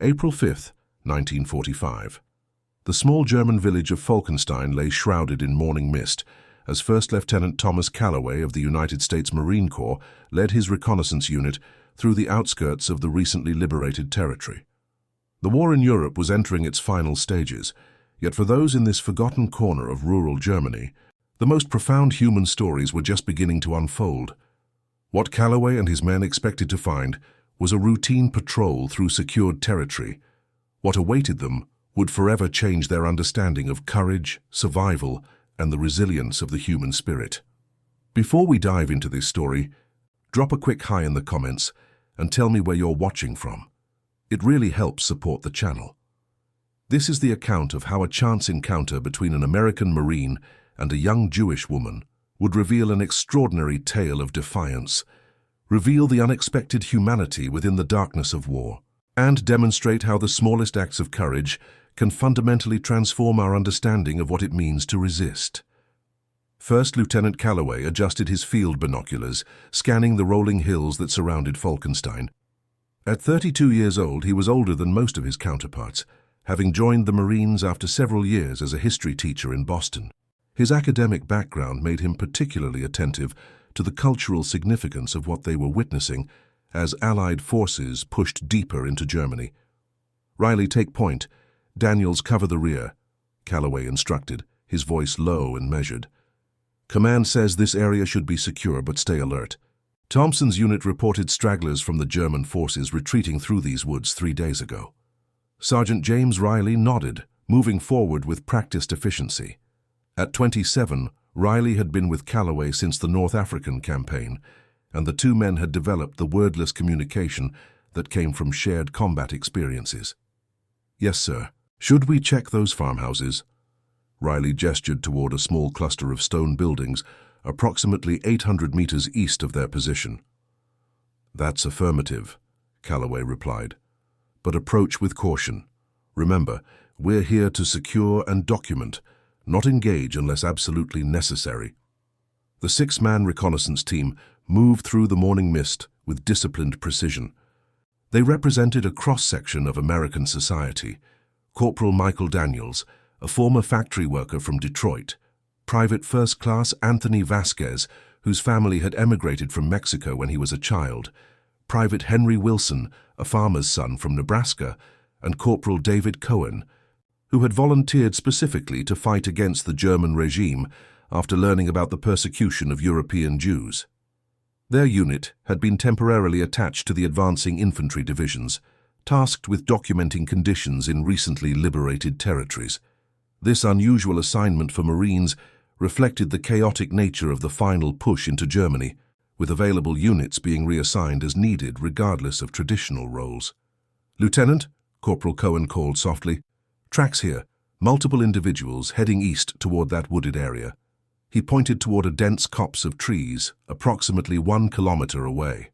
April 5, 1945. The small German village of Falkenstein lay shrouded in morning mist as First Lieutenant Thomas Calloway of the United States Marine Corps led his reconnaissance unit through the outskirts of the recently liberated territory. The war in Europe was entering its final stages, yet for those in this forgotten corner of rural Germany, the most profound human stories were just beginning to unfold. What Calloway and his men expected to find was a routine patrol through secured territory. What awaited them would forever change their understanding of courage, survival, and the resilience of the human spirit. Before we dive into this story, drop a quick hi in the comments and tell me where you're watching from. It really helps support the channel. This is the account of how a chance encounter between an American Marine and a young Jewish woman would reveal an extraordinary tale of defiance, reveal the unexpected humanity within the darkness of war, and demonstrate how the smallest acts of courage can fundamentally transform our understanding of what it means to resist. First Lieutenant Calloway adjusted his field binoculars, scanning the rolling hills that surrounded Falkenstein. At 32 years old, he was older than most of his counterparts, having joined the Marines after several years as a history teacher in Boston. His academic background made him particularly attentive to the cultural significance of what they were witnessing as Allied forces pushed deeper into Germany. "Riley, take point. Daniels, cover the rear," Calloway instructed, his voice low and measured. "Command says this area should be secure, but stay alert." Thompson's unit reported stragglers from the German forces retreating through these woods 3 days ago. Sergeant James Riley nodded, moving forward with practiced efficiency. At 27, Riley had been with Calloway since the North African campaign, and the two men had developed the wordless communication that came from shared combat experiences. "Yes, sir. Should we check those farmhouses?" Riley gestured toward a small cluster of stone buildings approximately 800 meters east of their position. "That's affirmative," Calloway replied. "But approach with caution. Remember, we're here to secure and document, not engage unless absolutely necessary." The 6-man reconnaissance team moved through the morning mist with disciplined precision. They represented a cross-section of American society: Corporal Michael Daniels, a former factory worker from Detroit; Private First Class Anthony Vasquez, whose family had emigrated from Mexico when he was a child; Private Henry Wilson, a farmer's son from Nebraska; and Corporal David Cohen, who had volunteered specifically to fight against the German regime after learning about the persecution of European Jews. Their unit had been temporarily attached to the advancing infantry divisions, tasked with documenting conditions in recently liberated territories. This unusual assignment for Marines reflected the chaotic nature of the final push into Germany, with available units being reassigned as needed regardless of traditional roles. "Lieutenant," Corporal Cohen called softly, "tracks here, multiple individuals heading east toward that wooded area." He pointed toward a dense copse of trees, approximately 1 kilometer away.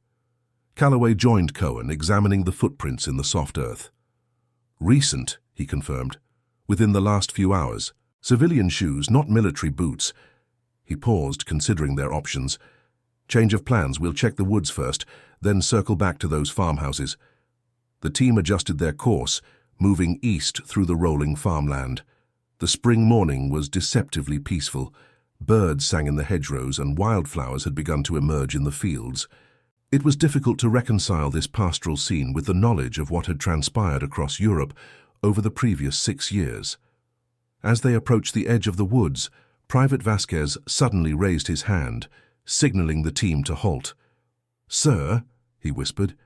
Calloway joined Cohen, examining the footprints in the soft earth. "Recent," he confirmed. "Within the last few hours. Civilian shoes, not military boots." He paused, considering their options. "Change of plans. We'll check the woods first, then circle back to those farmhouses." The team adjusted their course, moving east through the rolling farmland. The spring morning was deceptively peaceful. Birds sang in the hedgerows and wildflowers had begun to emerge in the fields. It was difficult to reconcile this pastoral scene with the knowledge of what had transpired across Europe over the previous 6 years. As they approached the edge of the woods, Private Vasquez suddenly raised his hand, signaling the team to halt. "Sir," he whispered,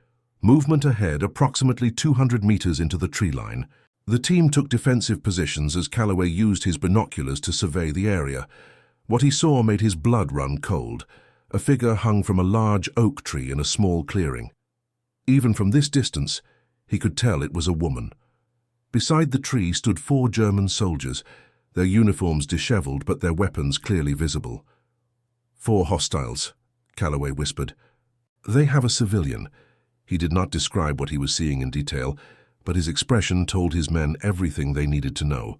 "movement ahead approximately 200 meters into the tree line." The team took defensive positions as Calloway used his binoculars to survey the area. What he saw made his blood run cold. A figure hung from a large oak tree in a small clearing. Even from this distance, he could tell it was a woman. Beside the tree stood 4 German soldiers, their uniforms disheveled but their weapons clearly visible. "4 hostiles," Calloway whispered. "They have a civilian." He did not describe what he was seeing in detail, but his expression told his men everything they needed to know.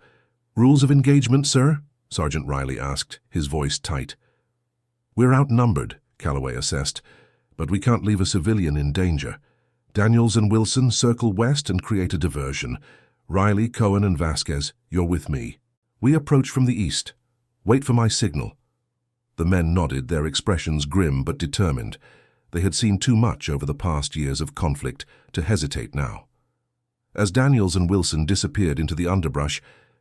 "Rules of engagement, sir?" Sergeant Riley asked, his voice tight. "We're outnumbered," Calloway assessed, "but we can't leave a civilian in danger. Daniels and Wilson, circle west and create a diversion. Riley, Cohen, and Vasquez, you're with me. We approach from the east. Wait for my signal." The men nodded, their expressions grim but determined. They had seen too much over the past years of conflict to hesitate now. As Daniels and Wilson disappeared into the underbrush,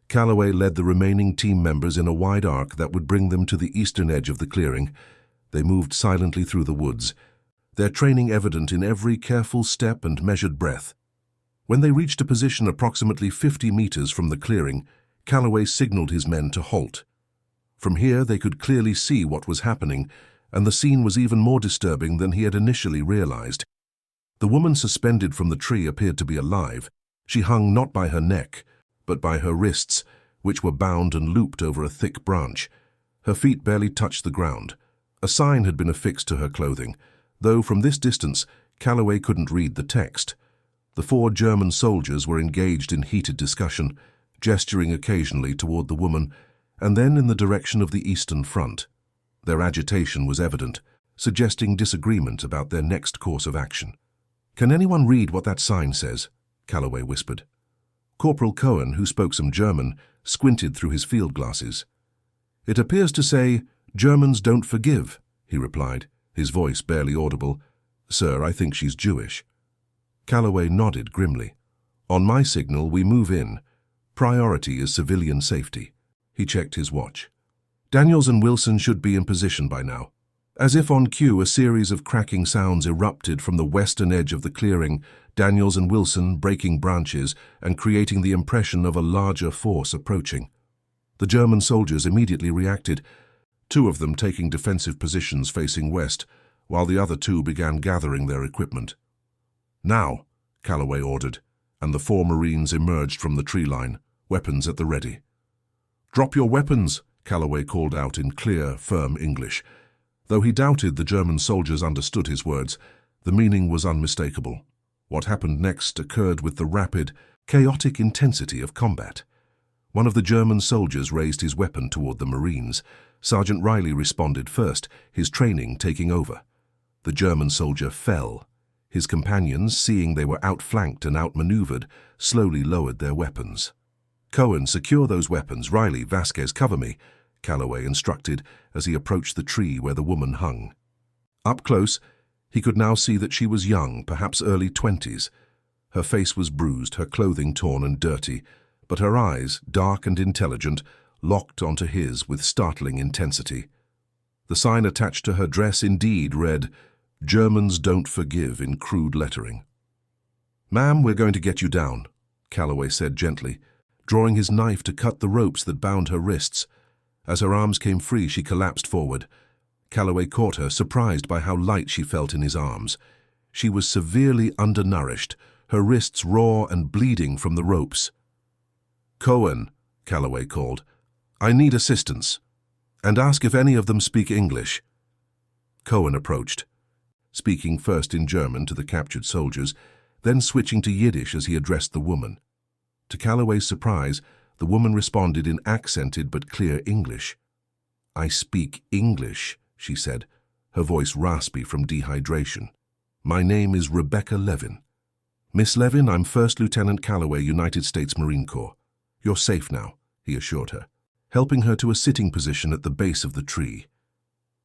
Calloway led the remaining team members in a wide arc that would bring them to the eastern edge of the clearing. They moved silently through the woods, their training evident in every careful step and measured breath. When they reached a position approximately 50 meters from the clearing, Calloway signaled his men to halt. From here they could clearly see what was happening, and the scene was even more disturbing than he had initially realized. The woman suspended from the tree appeared to be alive. She hung not by her neck, but by her wrists, which were bound and looped over a thick branch. Her feet barely touched the ground. A sign had been affixed to her clothing, though from this distance Calloway couldn't read the text. The 4 German soldiers were engaged in heated discussion, gesturing occasionally toward the woman, and then in the direction of the eastern front. Their agitation was evident, suggesting disagreement about their next course of action. "Can anyone read what that sign says?" Calloway whispered. Corporal Cohen, who spoke some German, squinted through his field glasses. "It appears to say, 'Germans don't forgive,'" he replied, his voice barely audible. "Sir, I think she's Jewish." Calloway nodded grimly. "On my signal, we move in. Priority is civilian safety." He checked his watch. Daniels and Wilson should be in position by now. As if on cue, a series of cracking sounds erupted from the western edge of the clearing, Daniels and Wilson breaking branches and creating the impression of a larger force approaching. The German soldiers immediately reacted, 2 of them taking defensive positions facing west, while the other 2 began gathering their equipment. "Now," Calloway ordered, and the 4 Marines emerged from the tree line, weapons at the ready. "Drop your weapons," Calloway called out in clear, firm English. Though he doubted the German soldiers understood his words, the meaning was unmistakable. What happened next occurred with the rapid, chaotic intensity of combat. One of the German soldiers raised his weapon toward the Marines. Sergeant Riley responded first, his training taking over. The German soldier fell. His companions, seeing they were outflanked and outmaneuvered, slowly lowered their weapons. "Cohen, secure those weapons. Riley, Vasquez, cover me," Calloway instructed as he approached the tree where the woman hung. Up close, he could now see that she was young, perhaps early 20s. Her face was bruised, her clothing torn and dirty, but her eyes, dark and intelligent, locked onto his with startling intensity. The sign attached to her dress indeed read, "Germans don't forgive," in crude lettering. "Ma'am, we're going to get you down," Calloway said gently, drawing his knife to cut the ropes that bound her wrists. As her arms came free, she collapsed forward. Calloway caught her, surprised by how light she felt in his arms. She was severely undernourished, her wrists raw and bleeding from the ropes. "Cohen," Calloway called, "I need assistance. And ask if any of them speak English." Cohen approached, speaking first in German to the captured soldiers, then switching to Yiddish as he addressed the woman. To Calloway's surprise, the woman responded in accented but clear English. "I speak English," she said, her voice raspy from dehydration. "My name is Rebecca Levin." "Miss Levin, I'm First Lieutenant Calloway, United States Marine Corps. You're safe now," he assured her, helping her to a sitting position at the base of the tree.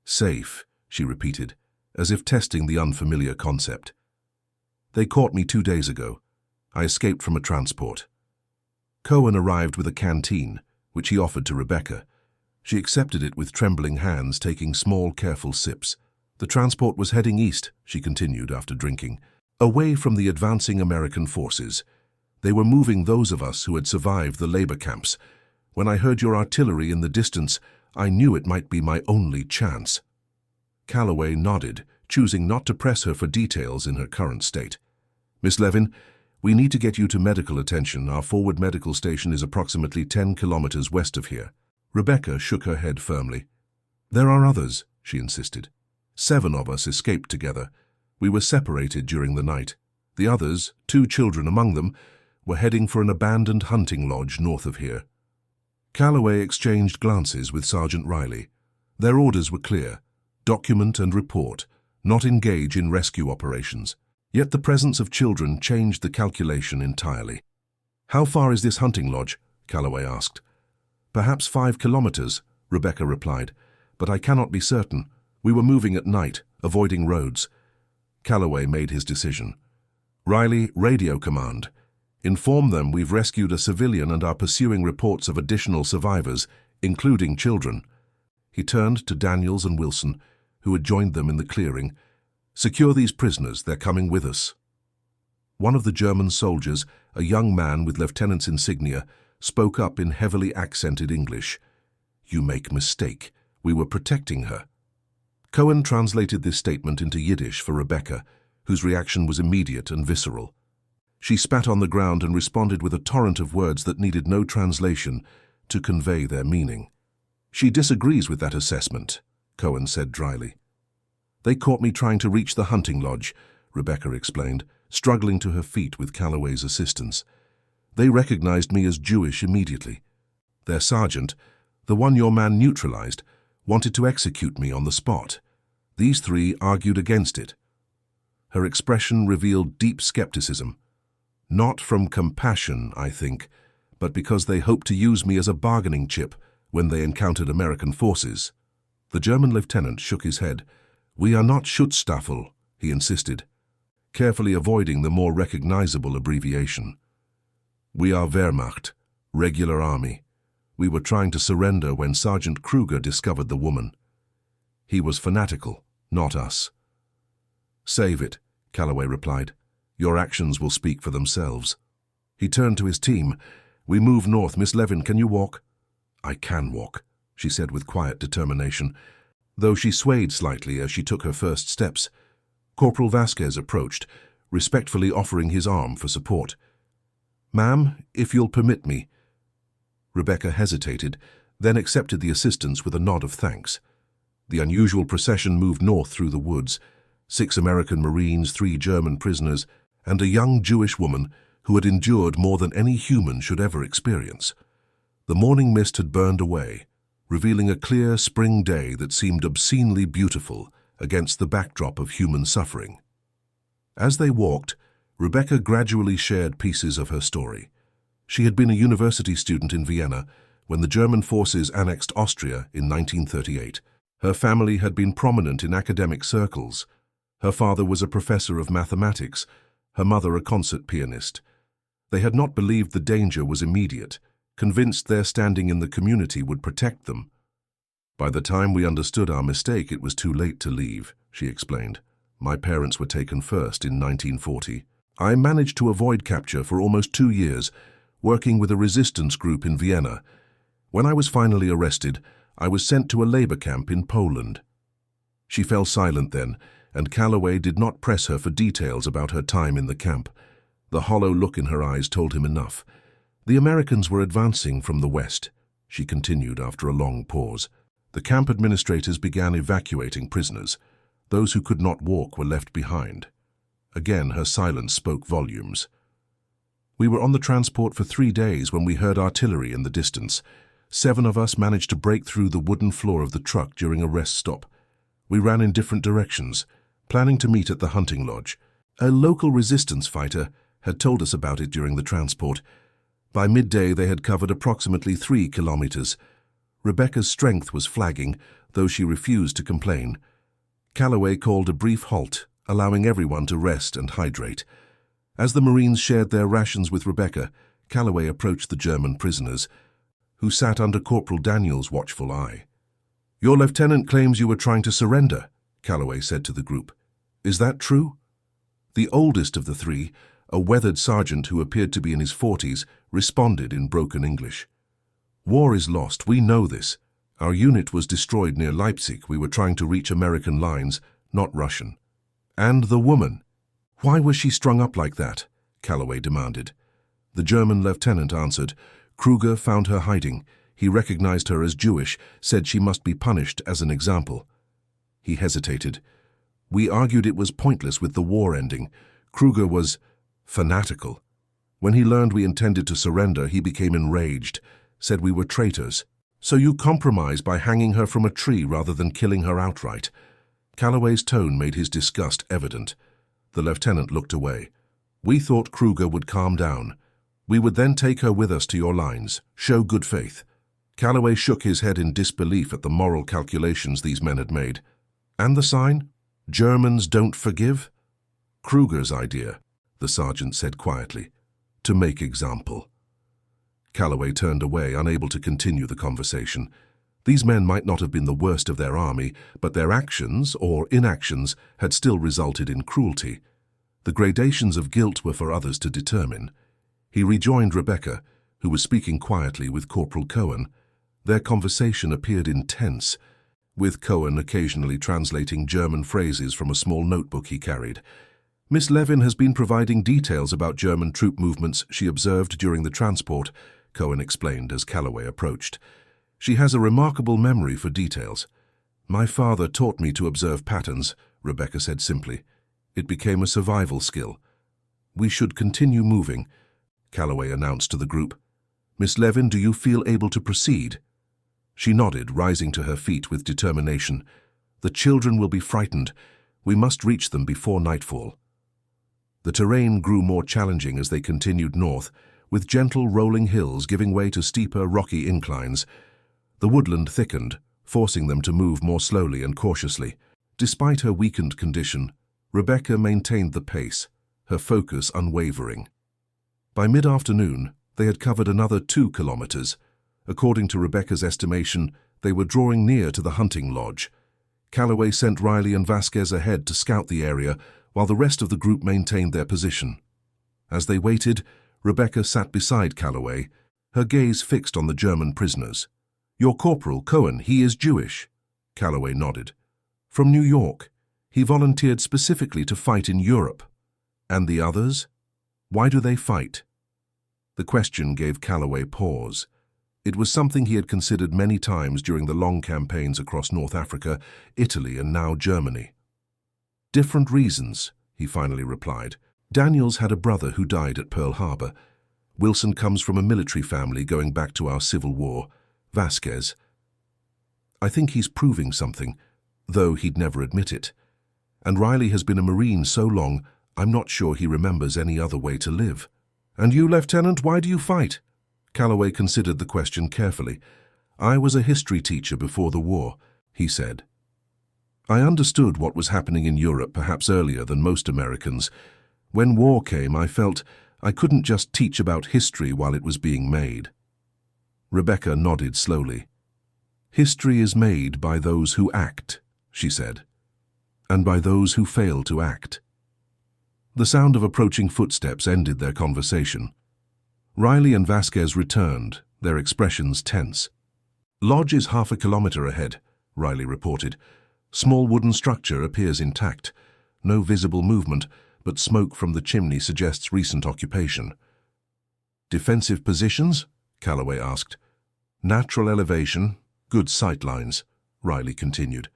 "Safe," she repeated, as if testing the unfamiliar concept. "They caught me 2 days ago. I escaped from a transport." Cohen arrived with a canteen, which he offered to Rebecca. She accepted it with trembling hands, taking small, careful sips. "The transport was heading east," she continued after drinking, "away from the advancing American forces. They were moving those of us who had survived the labor camps. When I heard your artillery in the distance, I knew it might be my only chance." Calloway nodded, choosing not to press her for details in her current state. "Miss Levin, we need to get you to medical attention. Our forward medical station is approximately 10 kilometers west of here." Rebecca shook her head firmly. "There are others," she insisted. 7 of us escaped together. We were separated during the night. The others, 2 children among them, were heading for an abandoned hunting lodge north of here. Calloway exchanged glances with Sergeant Riley. Their orders were clear: document and report, not engage in rescue operations. Yet the presence of children changed the calculation entirely. "How far is this hunting lodge?" Calloway asked. "Perhaps 5 kilometers," Rebecca replied, "but I cannot be certain. We were moving at night, avoiding roads." Calloway made his decision. "Riley, radio command. Inform them we've rescued a civilian and are pursuing reports of additional survivors, including children." He turned to Daniels and Wilson, who had joined them in the clearing. "Secure these prisoners, they're coming with us." One of the German soldiers, a young man with lieutenant's insignia, spoke up in heavily accented English. "You make mistake. We were protecting her." Cohen translated this statement into Yiddish for Rebecca, whose reaction was immediate and visceral. She spat on the ground and responded with a torrent of words that needed no translation to convey their meaning. "She disagrees with that assessment," Cohen said dryly. "They caught me trying to reach the hunting lodge," Rebecca explained, struggling to her feet with Calloway's assistance. "They recognized me as Jewish immediately. Their sergeant, the one your man neutralized, wanted to execute me on the spot. These 3 argued against it." Her expression revealed deep skepticism. "Not from compassion, I think, but because they hoped to use me as a bargaining chip when they encountered American forces." The German lieutenant shook his head. "We are not Schutzstaffel," he insisted, carefully avoiding the more recognizable abbreviation. "We are Wehrmacht, regular army. We were trying to surrender when Sergeant Kruger discovered the woman. He was fanatical, not us." "Save it," Calloway replied. "Your actions will speak for themselves." He turned to his team. "We move north. Miss Levin, can you walk?" "I can walk," she said with quiet determination, though she swayed slightly as she took her first steps. Corporal Vasquez approached, respectfully offering his arm for support. "Ma'am, if you'll permit me." Rebecca hesitated, then accepted the assistance with a nod of thanks. The unusual procession moved north through the woods. 6 American Marines, 3 German prisoners, and a young Jewish woman who had endured more than any human should ever experience. The morning mist had burned away, revealing a clear spring day that seemed obscenely beautiful against the backdrop of human suffering. As they walked, Rebecca gradually shared pieces of her story. She had been a university student in Vienna when the German forces annexed Austria in 1938. Her family had been prominent in academic circles. Her father was a professor of mathematics, her mother a concert pianist. They had not believed the danger was immediate, convinced their standing in the community would protect them. "By the time we understood our mistake, it was too late to leave," she explained. "My parents were taken first in 1940. I managed to avoid capture for almost 2 years, working with a resistance group in Vienna. When I was finally arrested, I was sent to a labor camp in Poland." She fell silent then, and Calloway did not press her for details about her time in the camp. The hollow look in her eyes told him enough. "The Americans were advancing from the west," she continued after a long pause. "The camp administrators began evacuating prisoners. Those who could not walk were left behind." Again, her silence spoke volumes. "We were on the transport for 3 days when we heard artillery in the distance. 7 of us managed to break through the wooden floor of the truck during a rest stop. We ran in different directions, planning to meet at the hunting lodge. A local resistance fighter had told us about it during the transport. By midday, they had covered approximately 3 kilometers. Rebecca's strength was flagging, though she refused to complain. Calloway called a brief halt, allowing everyone to rest and hydrate. As the Marines shared their rations with Rebecca, Calloway approached the German prisoners, who sat under Corporal Daniels' watchful eye. "Your lieutenant claims you were trying to surrender," Calloway said to the group. "Is that true?" The oldest of the 3, a weathered sergeant who appeared to be in his 40s, responded in broken English. "War is lost, we know this. Our unit was destroyed near Leipzig. We were trying to reach American lines, not Russian." "And the woman? Why was she strung up like that?" Calloway demanded. The German lieutenant answered, "Kruger found her hiding. He recognized her as Jewish, said she must be punished as an example." He hesitated. "We argued it was pointless with the war ending. Kruger was fanatical. When he learned we intended to surrender, he became enraged, said we were traitors. So you compromised by hanging her from a tree rather than killing her outright." Calloway's tone made his disgust evident. The lieutenant looked away. "We thought Kruger would calm down. We would then take her with us to your lines. Show good faith." Calloway shook his head in disbelief at the moral calculations these men had made. "And the sign? Germans don't forgive?" "Kruger's idea," the sergeant said quietly. "To make example." Calloway turned away, unable to continue the conversation. These men might not have been the worst of their army, but their actions, or inactions, had still resulted in cruelty. The gradations of guilt were for others to determine. He rejoined Rebecca, who was speaking quietly with Corporal Cohen. Their conversation appeared intense, with Cohen occasionally translating German phrases from a small notebook he carried. "Miss Levin has been providing details about German troop movements she observed during the transport," Cohen explained as Calloway approached. "She has a remarkable memory for details." "My father taught me to observe patterns," Rebecca said simply. "It became a survival skill." "We should continue moving," Calloway announced to the group. "Miss Levin, do you feel able to proceed?" She nodded, rising to her feet with determination. "The children will be frightened. We must reach them before nightfall." The terrain grew more challenging as they continued north, with gentle rolling hills giving way to steeper, rocky inclines. The woodland thickened, forcing them to move more slowly and cautiously. Despite her weakened condition, Rebecca maintained the pace, her focus unwavering. By mid-afternoon, they had covered another 2 kilometers. According to Rebecca's estimation, they were drawing near to the hunting lodge. Calloway sent Riley and Vasquez ahead to scout the area, while the rest of the group maintained their position. As they waited, Rebecca sat beside Calloway, her gaze fixed on the German prisoners. "Your Corporal, Cohen, he is Jewish." Calloway nodded. "From New York. He volunteered specifically to fight in Europe." "And the others? Why do they fight?" The question gave Calloway pause. It was something he had considered many times during the long campaigns across North Africa, Italy, and now Germany. "Different reasons," he finally replied. "Daniels had a brother who died at Pearl Harbor. Wilson comes from a military family going back to our Civil War. Vasquez. I think he's proving something, though he'd never admit it. And Riley has been a Marine so long, I'm not sure he remembers any other way to live." "And you, Lieutenant, why do you fight?" Calloway considered the question carefully. "I was a history teacher before the war," he said. "I understood what was happening in Europe perhaps earlier than most Americans. When war came, I felt I couldn't just teach about history while it was being made." Rebecca nodded slowly. "History is made by those who act," she said, "and by those who fail to act." The sound of approaching footsteps ended their conversation. Riley and Vasquez returned, their expressions tense. "Lodge is half a kilometer ahead," Riley reported. "Small wooden structure appears intact. No visible movement, but smoke from the chimney suggests recent occupation." "Defensive positions?" Calloway asked. "Natural elevation, good sight lines," Riley continued.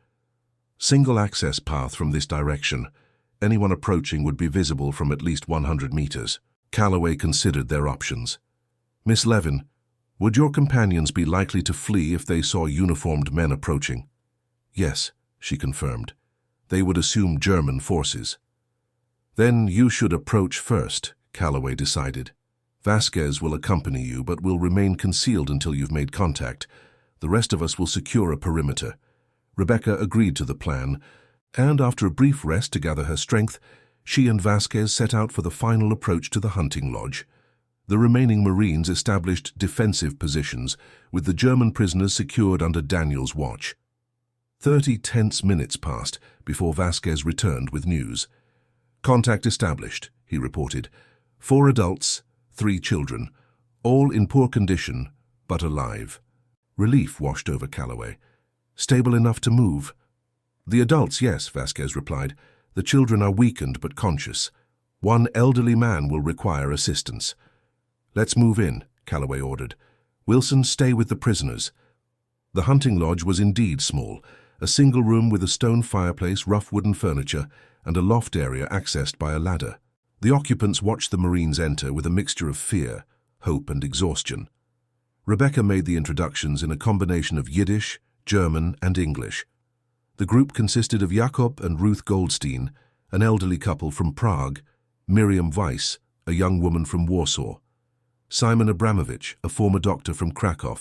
"Single access path from this direction. Anyone approaching would be visible from at least 100 meters. Calloway considered their options. "Miss Levin, would your companions be likely to flee if they saw uniformed men approaching?" "Yes," she confirmed. "They would assume German forces." "Then you should approach first," Calloway decided. "Vasquez will accompany you, but will remain concealed until you've made contact. The rest of us will secure a perimeter." Rebecca agreed to the plan, and after a brief rest to gather her strength, she and Vasquez set out for the final approach to the hunting lodge. The remaining Marines established defensive positions, with the German prisoners secured under Daniels' watch. 30 tense minutes passed before Vasquez returned with news. "Contact established," he reported. 4 adults, 3 children, all in poor condition, but alive. Relief washed over Calloway. "Stable enough to move?" "The adults, yes," Vasquez replied. "The children are weakened but conscious. 1 elderly man will require assistance." "Let's move in," Calloway ordered. "Wilson, stay with the prisoners." The hunting lodge was indeed small, a single room with a stone fireplace, rough wooden furniture, and a loft area accessed by a ladder. The occupants watched the Marines enter with a mixture of fear, hope, and exhaustion. Rebecca made the introductions in a combination of Yiddish, German, and English. The group consisted of Jakob and Ruth Goldstein, an elderly couple from Prague, Miriam Weiss, a young woman from Warsaw, Simon Abramovich, a former doctor from Krakow,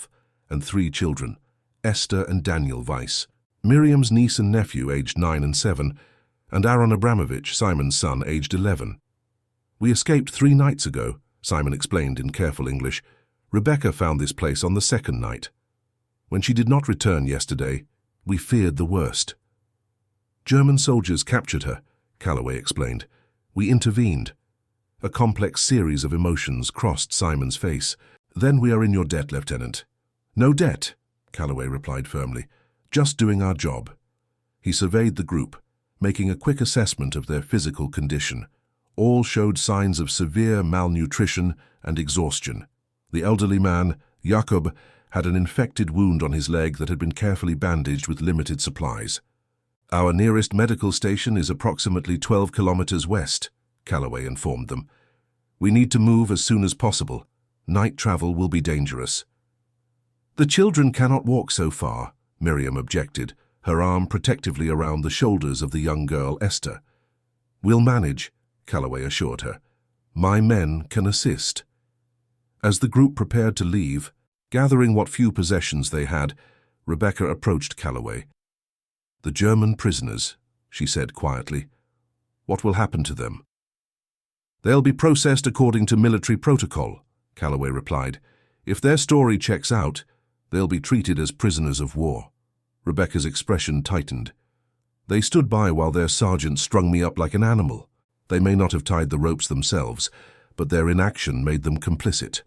and 3 children, Esther and Daniel Weiss, Miriam's niece and nephew aged 9 and 7, and Aaron Abramovich, Simon's son, aged 11. "We escaped 3 nights ago," Simon explained in careful English. "Rebecca found this place on the 2nd night. When she did not return yesterday, we feared the worst." "German soldiers captured her," Calloway explained. "We intervened." A complex series of emotions crossed Simon's face. "Then we are in your debt, Lieutenant." "No debt," Calloway replied firmly. "Just doing our job." He surveyed the group, making a quick assessment of their physical condition. All showed signs of severe malnutrition and exhaustion. The elderly man, Jakob, had an infected wound on his leg that had been carefully bandaged with limited supplies. "Our nearest medical station is approximately 12 kilometers west," Calloway informed them. "We need to move as soon as possible. Night travel will be dangerous." "The children cannot walk so far," Miriam objected, her arm protectively around the shoulders of the young girl, Esther. "We'll manage," Calloway assured her. "My men can assist." As the group prepared to leave, gathering what few possessions they had, Rebecca approached Calloway. "The German prisoners," she said quietly. "What will happen to them?" "They'll be processed according to military protocol," Calloway replied. "If their story checks out, they'll be treated as prisoners of war." Rebecca's expression tightened. "They stood by while their sergeant strung me up like an animal. They may not have tied the ropes themselves, but their inaction made them complicit."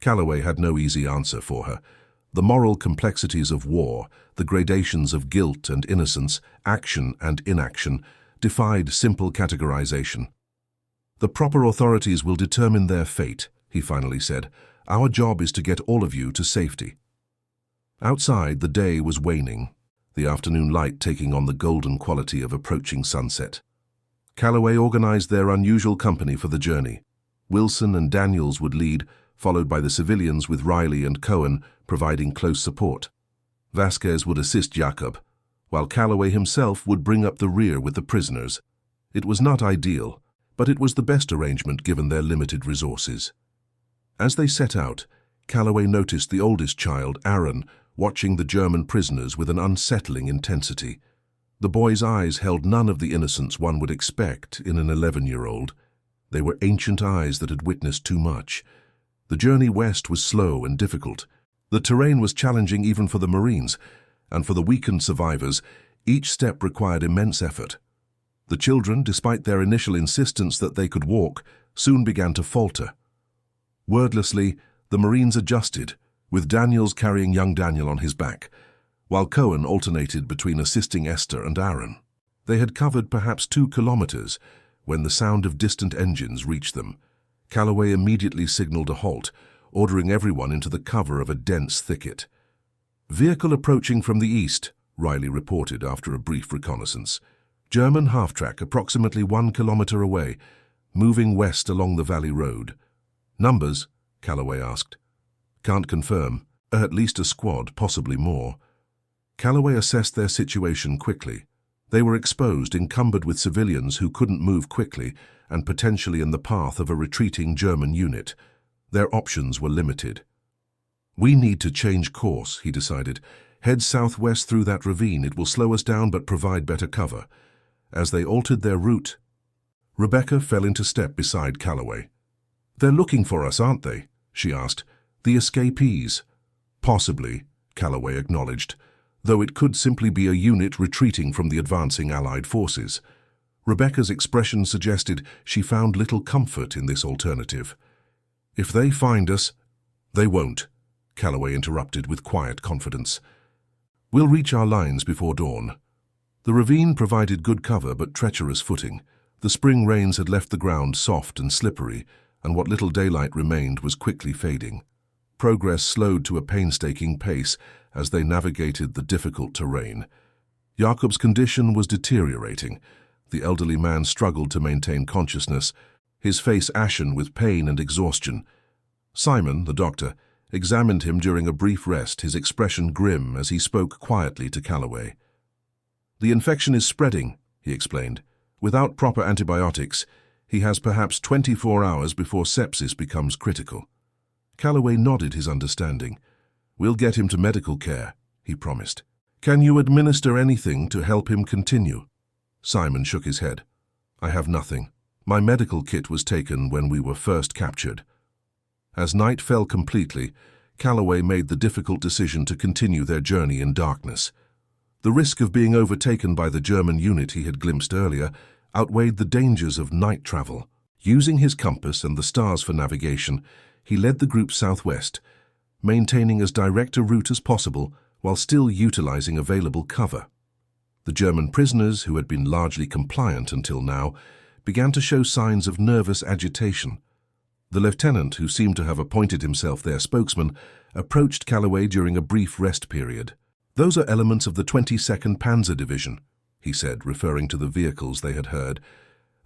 Calloway had no easy answer for her. The moral complexities of war, the gradations of guilt and innocence, action and inaction, defied simple categorization. "The proper authorities will determine their fate," he finally said. "Our job is to get all of you to safety." Outside, the day was waning, the afternoon light taking on the golden quality of approaching sunset. Calloway organized their unusual company for the journey. Wilson and Daniels would lead, followed by the civilians with Riley and Cohen providing close support. Vasquez would assist Jacob, while Calloway himself would bring up the rear with the prisoners. It was not ideal, but it was the best arrangement given their limited resources. As they set out, Calloway noticed the oldest child, Aaron, watching the German prisoners with an unsettling intensity. The boy's eyes held none of the innocence one would expect in an 11-year-old. They were ancient eyes that had witnessed too much. The journey west was slow and difficult. The terrain was challenging even for the Marines, and for the weakened survivors, each step required immense effort. The children, despite their initial insistence that they could walk, soon began to falter. Wordlessly, the Marines adjusted, with Daniels carrying young Daniel on his back, while Cohen alternated between assisting Esther and Aaron. They had covered perhaps 2 kilometers when the sound of distant engines reached them. Calloway immediately signaled a halt, ordering everyone into the cover of a dense thicket. "Vehicle approaching from the east," Riley reported after a brief reconnaissance. "German half-track approximately 1 kilometer away, moving west along the valley road." "Numbers?" Calloway asked. "Can't confirm. At least a squad, possibly more." Calloway assessed their situation quickly. They were exposed, encumbered with civilians who couldn't move quickly, and potentially in the path of a retreating German unit. Their options were limited. "We need to change course," he decided. "Head southwest through that ravine. It will slow us down but provide better cover." As they altered their route, Rebecca fell into step beside Calloway. "They're looking for us, aren't they?" she asked. "The escapees?" "Possibly," Calloway acknowledged, though it could simply be a unit retreating from the advancing Allied forces. Rebecca's expression suggested she found little comfort in this alternative. "If they find us—" "They won't," Calloway interrupted with quiet confidence. "We'll reach our lines before dawn." The ravine provided good cover but treacherous footing. The spring rains had left the ground soft and slippery, and what little daylight remained was quickly fading. Progress slowed to a painstaking pace as they navigated the difficult terrain. Jacob's condition was deteriorating. The elderly man struggled to maintain consciousness, his face ashen with pain and exhaustion. Simon, the doctor, examined him during a brief rest, his expression grim as he spoke quietly to Calloway. "The infection is spreading," he explained. Without proper antibiotics, he has perhaps 24 hours before sepsis becomes critical. Calloway nodded his understanding. We'll get him to medical care, he promised. Can you administer anything to help him continue? Simon shook his head. I have nothing. My medical kit was taken when we were first captured. As night fell completely, Calloway made the difficult decision to continue their journey in darkness. The risk of being overtaken by the German unit he had glimpsed earlier outweighed the dangers of night travel. Using his compass and the stars for navigation, he led the group southwest, maintaining as direct a route as possible while still utilizing available cover. The German prisoners, who had been largely compliant until now, began to show signs of nervous agitation. The lieutenant, who seemed to have appointed himself their spokesman, approached Calloway during a brief rest period. Those are elements of the 22nd Panzer Division, he said, referring to the vehicles they had heard.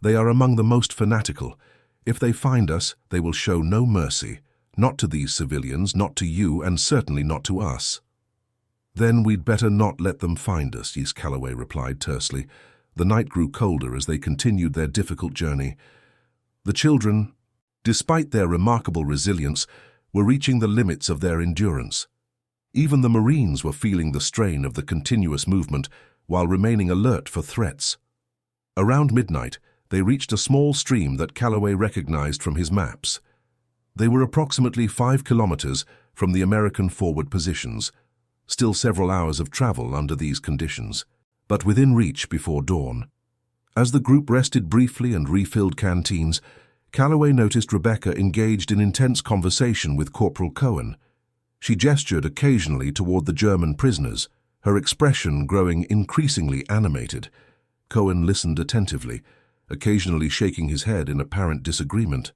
They are among the most fanatical. If they find us, they will show no mercy. Not to these civilians, not to you, and certainly not to us. Then we'd better not let them find us, Calloway replied tersely. The night grew colder as they continued their difficult journey. The children, despite their remarkable resilience, were reaching the limits of their endurance. Even the Marines were feeling the strain of the continuous movement while remaining alert for threats. Around midnight, they reached a small stream that Calloway recognized from his maps. They were approximately 5 kilometers from the American forward positions, still several hours of travel under these conditions, but within reach before dawn. As the group rested briefly and refilled canteens, Calloway noticed Rebecca engaged in intense conversation with Corporal Cohen. She gestured occasionally toward the German prisoners, her expression growing increasingly animated. Cohen listened attentively, occasionally shaking his head in apparent disagreement.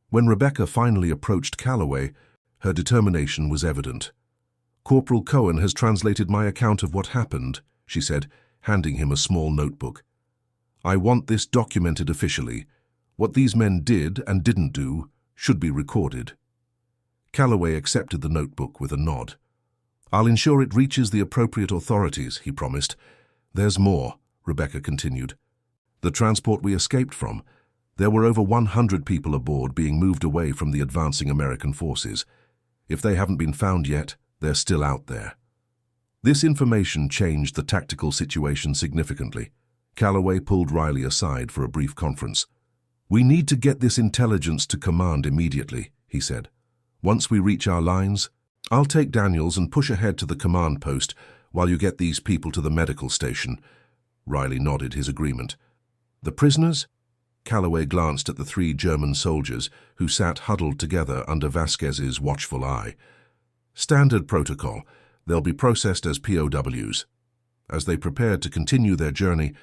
When Rebecca finally approached Calloway, her determination was evident. Corporal Cohen has translated my account of what happened, she said, handing him a small notebook. I want this documented officially. What these men did and didn't do should be recorded. Calloway accepted the notebook with a nod. I'll ensure it reaches the appropriate authorities, he promised. There's more, Rebecca continued. The transport we escaped from, there were over 100 people aboard being moved away from the advancing American forces. If they haven't been found yet, they're still out there. This information changed the tactical situation significantly. Calloway pulled Riley aside for a brief conference. We need to get this intelligence to command immediately, he said. Once we reach our lines, I'll take Daniels and push ahead to the command post while you get these people to the medical station. Riley nodded his agreement. The prisoners? Calloway glanced at the 3 German soldiers who sat huddled together under Vasquez's watchful eye. Standard protocol. They'll be processed as POWs. As they prepared to continue their journey,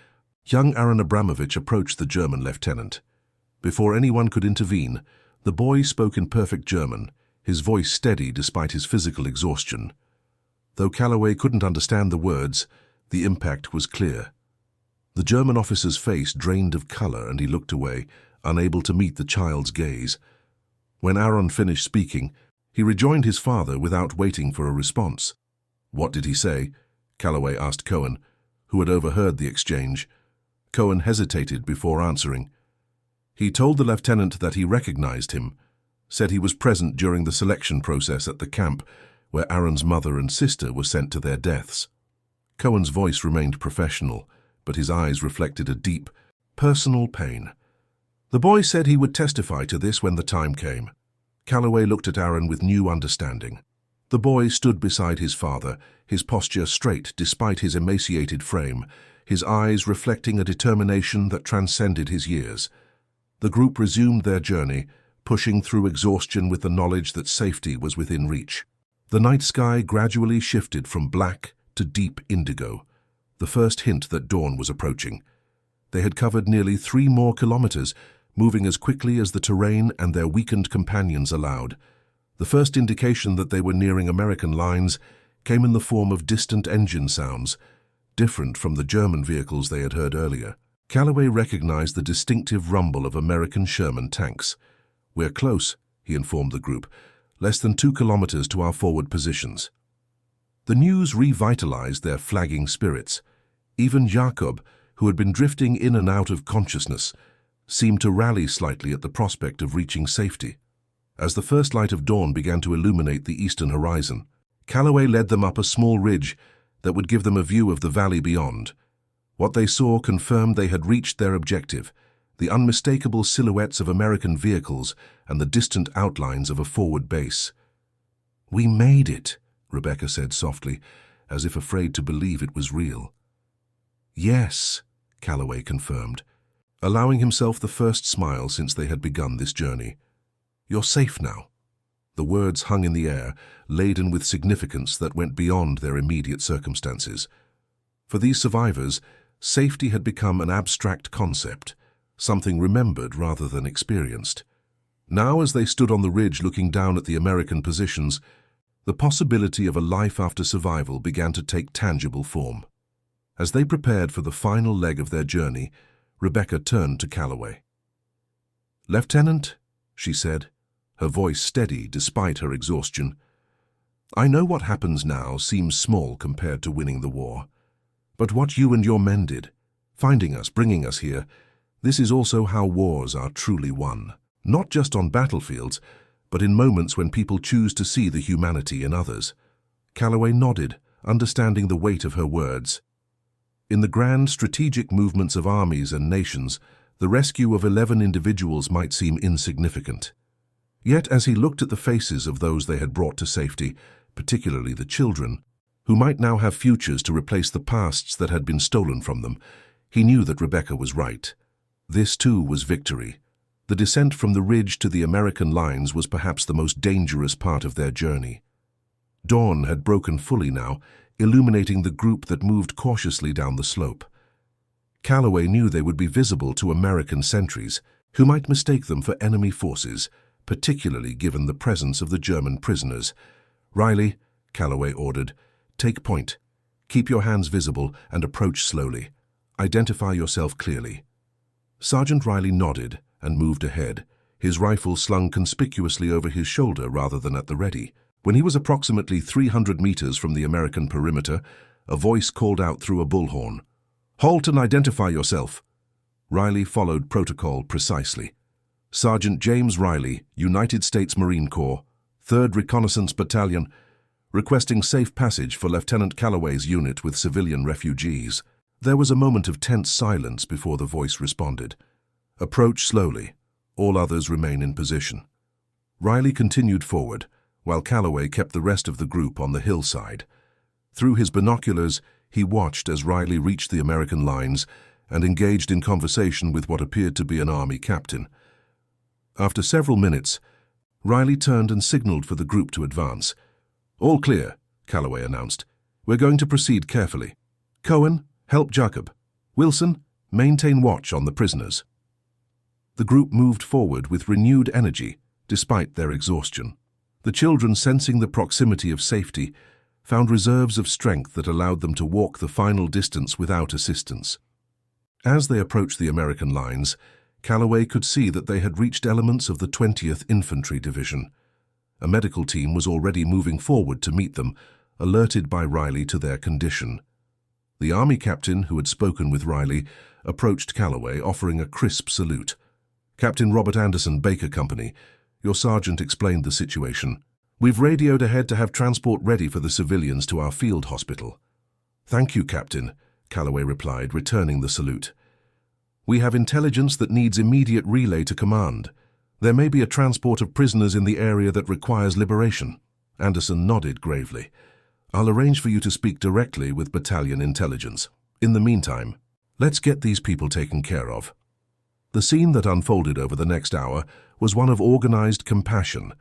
young Aaron Abramovich approached the German lieutenant. Before anyone could intervene, the boy spoke in perfect German, his voice steady despite his physical exhaustion. Though Calloway couldn't understand the words, the impact was clear. The German officer's face drained of color and he looked away, unable to meet the child's gaze. When Aaron finished speaking, he rejoined his father without waiting for a response. What did he say? Calloway asked Cohen, who had overheard the exchange. Cohen hesitated before answering. He told the lieutenant that he recognized him, said he was present during the selection process at the camp where Aaron's mother and sister were sent to their deaths. Cohen's voice remained professional, but his eyes reflected a deep, personal pain. The boy said he would testify to this when the time came. Calloway looked at Aaron with new understanding. The boy stood beside his father, his posture straight despite his emaciated frame, his eyes reflecting a determination that transcended his years. The group resumed their journey, pushing through exhaustion with the knowledge that safety was within reach. The night sky gradually shifted from black to deep indigo, the first hint that dawn was approaching. They had covered nearly 3 more kilometers, moving as quickly as the terrain and their weakened companions allowed. The first indication that they were nearing American lines came in the form of distant engine sounds, different from the German vehicles they had heard earlier. Calloway recognized the distinctive rumble of American Sherman tanks. We're close, he informed the group, less than 2 kilometers to our forward positions. The news revitalized their flagging spirits. Even Jakob, who had been drifting in and out of consciousness, seemed to rally slightly at the prospect of reaching safety. As the first light of dawn began to illuminate the eastern horizon, Calloway led them up a small ridge that would give them a view of the valley beyond. What they saw confirmed they had reached their objective, the unmistakable silhouettes of American vehicles and the distant outlines of a forward base. "We made it," Rebecca said softly, as if afraid to believe it was real. "Yes," Calloway confirmed, allowing himself the first smile since they had begun this journey. "You're safe now." The words hung in the air, laden with significance that went beyond their immediate circumstances. For these survivors, safety had become an abstract concept, something remembered rather than experienced. Now, as they stood on the ridge looking down at the American positions, the possibility of a life after survival began to take tangible form. As they prepared for the final leg of their journey, Rebecca turned to Calloway. "Lieutenant," she said, her voice steady despite her exhaustion, "I know what happens now seems small compared to winning the war. But what you and your men did, finding us, bringing us here, this is also how wars are truly won. Not just on battlefields, but in moments when people choose to see the humanity in others." Calloway nodded, understanding the weight of her words. In the grand strategic movements of armies and nations, the rescue of 11 individuals might seem insignificant. Yet as he looked at the faces of those they had brought to safety, particularly the children, who might now have futures to replace the pasts that had been stolen from them, he knew that Rebecca was right. This too was victory. The descent from the ridge to the American lines was perhaps the most dangerous part of their journey. Dawn had broken fully now, illuminating the group that moved cautiously down the slope. Calloway knew they would be visible to American sentries, who might mistake them for enemy forces, particularly given the presence of the German prisoners. "Riley," Calloway ordered, "take point. Keep your hands visible and approach slowly. Identify yourself clearly." Sergeant Riley nodded and moved ahead, his rifle slung conspicuously over his shoulder rather than at the ready. When he was approximately 300 meters from the American perimeter, a voice called out through a bullhorn, "Halt and identify yourself." Riley followed protocol precisely. "Sergeant James Riley, United States Marine Corps, 3rd Reconnaissance Battalion, requesting safe passage for Lieutenant Calloway's unit with civilian refugees." There was a moment of tense silence before the voice responded. "Approach slowly. All others remain in position." Riley continued forward, while Calloway kept the rest of the group on the hillside. Through his binoculars, he watched as Riley reached the American lines and engaged in conversation with what appeared to be an army captain. After several minutes, Riley turned and signaled for the group to advance. "All clear," Calloway announced. "We're going to proceed carefully. Cohen, help Jacob. Wilson, maintain watch on the prisoners." The group moved forward with renewed energy, despite their exhaustion. The children, sensing the proximity of safety, found reserves of strength that allowed them to walk the final distance without assistance. As they approached the American lines, Calloway could see that they had reached elements of the 20th Infantry Division. A medical team was already moving forward to meet them, alerted by Riley to their condition. The army captain, who had spoken with Riley, approached Calloway, offering a crisp salute. "Captain Robert Anderson, Baker Company. Your sergeant explained the situation. We've radioed ahead to have transport ready for the civilians to our field hospital." "Thank you, Captain," Calloway replied, returning the salute. "We have intelligence that needs immediate relay to command. There may be a transport of prisoners in the area that requires liberation." Anderson nodded gravely. "I'll arrange for you to speak directly with battalion intelligence. In the meantime, let's get these people taken care of." The scene that unfolded over the next hour was one of organized compassion.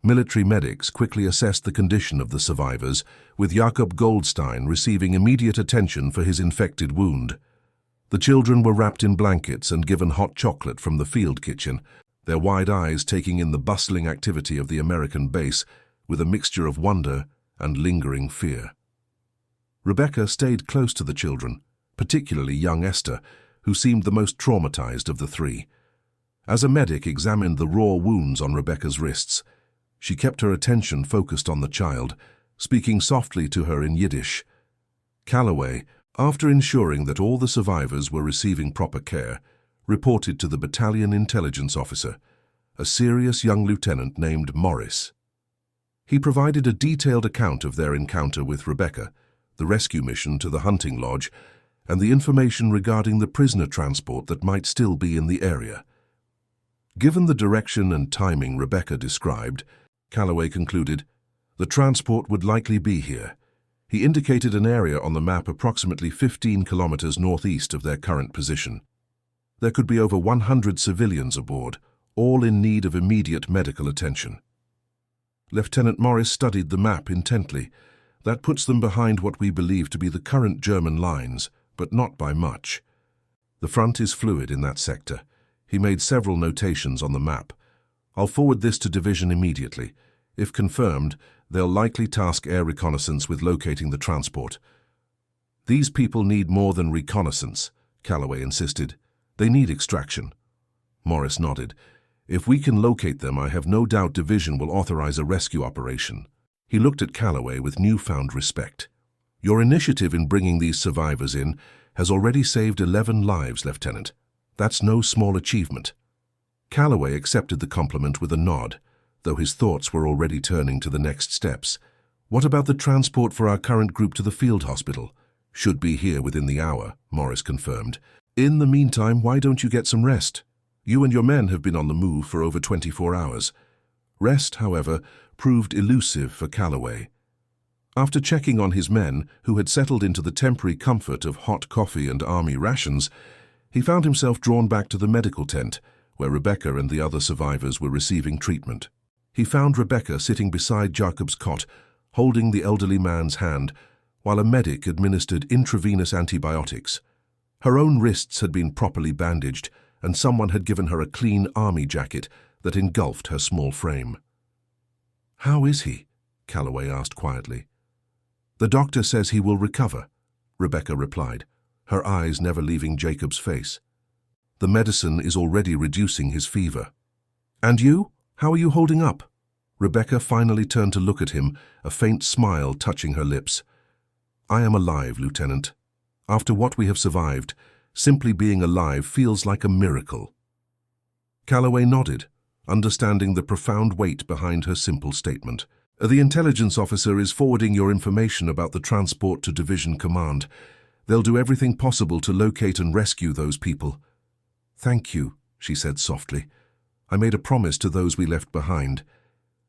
Military medics quickly assessed the condition of the survivors, with Jakob Goldstein receiving immediate attention for his infected wound. The children were wrapped in blankets and given hot chocolate from the field kitchen, their wide eyes taking in the bustling activity of the American base with a mixture of wonder and lingering fear. Rebecca stayed close to the children, particularly young Esther, who seemed the most traumatized of the three. As a medic examined the raw wounds on Rebecca's wrists, she kept her attention focused on the child, speaking softly to her in Yiddish. Calloway, After ensuring that all the survivors were receiving proper care, reported to the battalion intelligence officer, a serious young lieutenant named Morris. He provided a detailed account of their encounter with Rebecca, the rescue mission to the hunting lodge, and the information regarding the prisoner transport that might still be in the area. Given the direction and timing Rebecca described, Calloway concluded, the transport would likely be here. He indicated an area on the map approximately 15 kilometers northeast of their current position. There could be over 100 civilians aboard, all in need of immediate medical attention. Lieutenant Morris studied the map intently. That puts them behind what we believe to be the current German lines, but not by much. The front is fluid in that sector. He made several notations on the map. I'll forward this to Division immediately. If confirmed, they'll likely task air reconnaissance with locating the transport. These people need more than reconnaissance, Calloway insisted. They need extraction. Morris nodded. If we can locate them, I have no doubt Division will authorize a rescue operation. He looked at Calloway with newfound respect. Your initiative in bringing these survivors in has already saved 11 lives, Lieutenant. That's no small achievement. Calloway accepted the compliment with a nod, though his thoughts were already turning to the next steps. What about the transport for our current group to the field hospital? Should be here within the hour, Morris confirmed. In the meantime, why don't you get some rest? You and your men have been on the move for over 24 hours. Rest, however, proved elusive for Calloway. After checking on his men, who had settled into the temporary comfort of hot coffee and army rations, he found himself drawn back to the medical tent, where Rebecca and the other survivors were receiving treatment. He found Rebecca sitting beside Jacob's cot, holding the elderly man's hand, while a medic administered intravenous antibiotics. Her own wrists had been properly bandaged, and someone had given her a clean army jacket that engulfed her small frame. "How is he?" Calloway asked quietly. "The doctor says he will recover," Rebecca replied, her eyes never leaving Jacob's face. "The medicine is already reducing his fever." "And you? How are you holding up?" Rebecca finally turned to look at him, a faint smile touching her lips. "I am alive, Lieutenant. After what we have survived, simply being alive feels like a miracle." Calloway nodded, understanding the profound weight behind her simple statement. "The intelligence officer is forwarding your information about the transport to Division Command. They'll do everything possible to locate and rescue those people." "Thank you," she said softly. "I made a promise to those we left behind,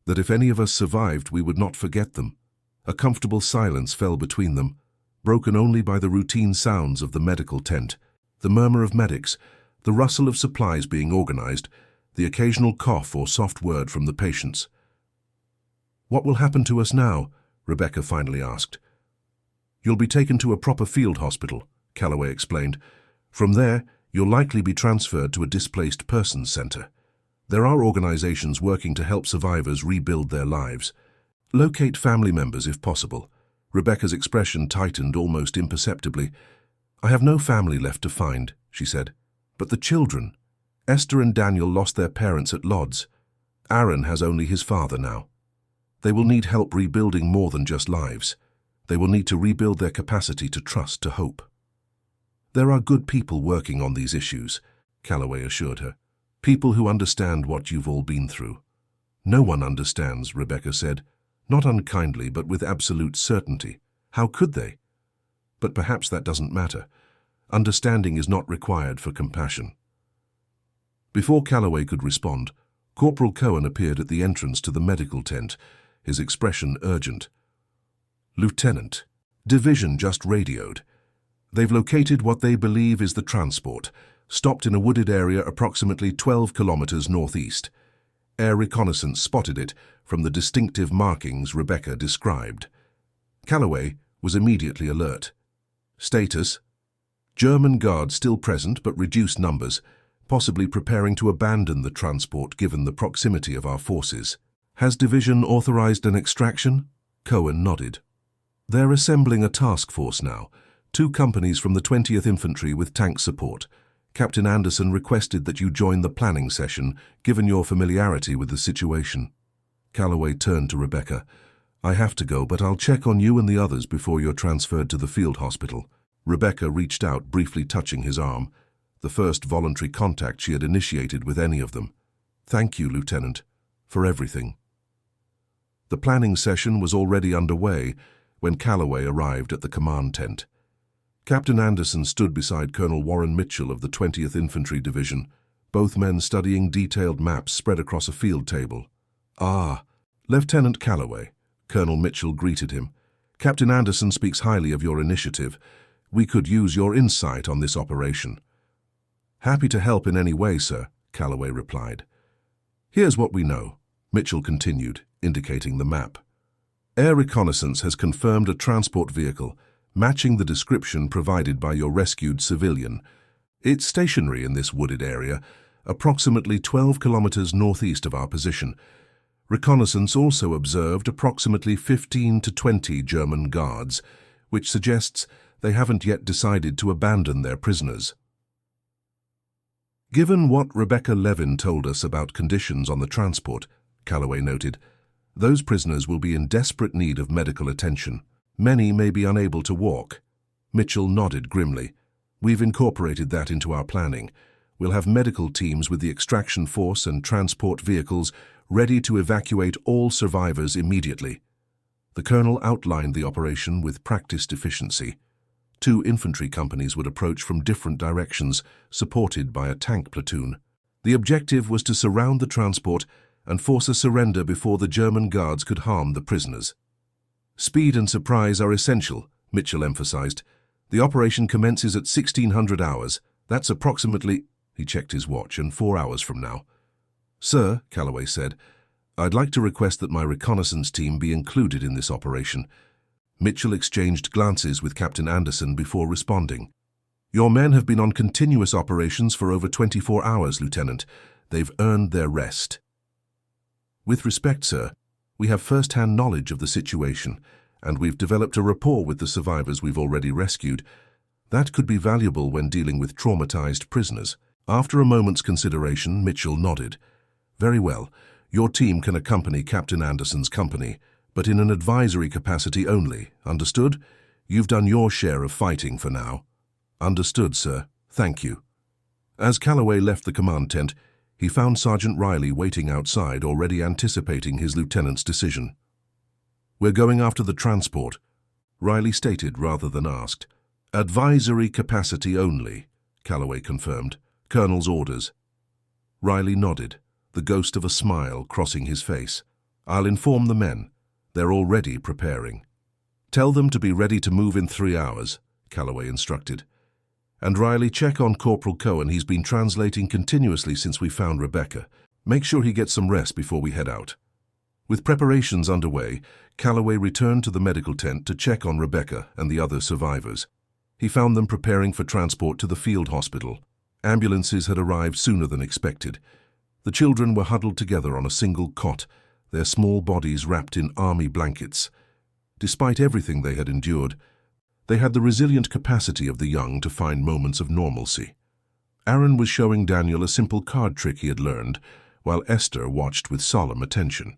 that if any of us survived, we would not forget them." A comfortable silence fell between them, broken only by the routine sounds of the medical tent, the murmur of medics, the rustle of supplies being organized, the occasional cough or soft word from the patients. "What will happen to us now?" Rebecca finally asked. "You'll be taken to a proper field hospital," Calloway explained. "From there, you'll likely be transferred to a displaced persons center. There are organizations working to help survivors rebuild their lives. Locate family members if possible." Rebecca's expression tightened almost imperceptibly. "I have no family left to find," she said. "But the children. Esther and Daniel lost their parents at Lodz. Aaron has only his father now. They will need help rebuilding more than just lives. They will need to rebuild their capacity to trust, to hope." "There are good people working on these issues," Calloway assured her. "People who understand what you've all been through." "No one understands," Rebecca said, not unkindly but with absolute certainty. "How could they? But perhaps that doesn't matter. Understanding is not required for compassion." Before Calloway could respond, Corporal Cohen appeared at the entrance to the medical tent, his expression urgent. "Lieutenant, Division just radioed. They've located what they believe is the transport, stopped in a wooded area approximately 12 kilometers northeast. Air reconnaissance spotted it from the distinctive markings Rebecca described." Calloway was immediately alert. "Status: German guards still present but reduced numbers, possibly preparing to abandon the transport given the proximity of our forces. Has Division authorized an extraction?" Cohen nodded. "They're assembling a task force now, 2 companies from the 20th Infantry with tank support. Captain Anderson requested that you join the planning session, given your familiarity with the situation." Calloway turned to Rebecca. "I have to go, but I'll check on you and the others before you're transferred to the field hospital." Rebecca reached out, briefly touching his arm, the first voluntary contact she had initiated with any of them. "Thank you, Lieutenant, for everything." The planning session was already underway when Calloway arrived at the command tent. Captain Anderson stood beside Colonel Warren Mitchell of the 20th Infantry Division, both men studying detailed maps spread across a field table. "Ah, Lieutenant Calloway," Colonel Mitchell greeted him. "Captain Anderson speaks highly of your initiative. We could use your insight on this operation." "Happy to help in any way, sir," Calloway replied. "Here's what we know," Mitchell continued, indicating the map. "Air reconnaissance has confirmed a transport vehicle matching the description provided by your rescued civilian. It's stationary in this wooded area, approximately 12 kilometers northeast of our position. Reconnaissance also observed approximately 15 to 20 German guards, which suggests they haven't yet decided to abandon their prisoners." "Given what Rebecca Levin told us about conditions on the transport," Calloway noted, "those prisoners will be in desperate need of medical attention. Many may be unable to walk." Mitchell nodded grimly. "We've incorporated that into our planning. We'll have medical teams with the extraction force and transport vehicles ready to evacuate all survivors immediately." The colonel outlined the operation with practiced efficiency. 2 infantry companies would approach from different directions, supported by a tank platoon. The objective was to surround the transport and force a surrender before the German guards could harm the prisoners. "Speed and surprise are essential," Mitchell emphasized. "The operation commences at 1600 hours. That's approximately—" he checked his watch, "and 4 hours from now." "Sir," Calloway said, "I'd like to request that my reconnaissance team be included in this operation." Mitchell exchanged glances with Captain Anderson before responding. "Your men have been on continuous operations for over 24 hours, Lieutenant. They've earned their rest." "With respect, sir, we have first-hand knowledge of the situation, and we've developed a rapport with the survivors we've already rescued. That could be valuable when dealing with traumatized prisoners." After a moment's consideration, Mitchell nodded. "Very well. Your team can accompany Captain Anderson's company, but in an advisory capacity only. Understood? You've done your share of fighting for now." "Understood, sir. Thank you." As Calloway left the command tent, he found Sergeant Riley waiting outside, already anticipating his lieutenant's decision. "We're going after the transport," Riley stated rather than asked. "Advisory capacity only," Calloway confirmed. "Colonel's orders." Riley nodded, the ghost of a smile crossing his face. "I'll inform the men. They're already preparing." "Tell them to be ready to move in 3 hours," Calloway instructed. "And Riley, check on Corporal Cohen. He's been translating continuously since we found Rebecca. Make sure he gets some rest before we head out." With preparations underway, Calloway returned to the medical tent to check on Rebecca and the other survivors. He found them preparing for transport to the field hospital. Ambulances had arrived sooner than expected. The children were huddled together on a single cot, their small bodies wrapped in army blankets. Despite everything they had endured, they had the resilient capacity of the young to find moments of normalcy. Aaron was showing Daniel a simple card trick he had learned, while Esther watched with solemn attention.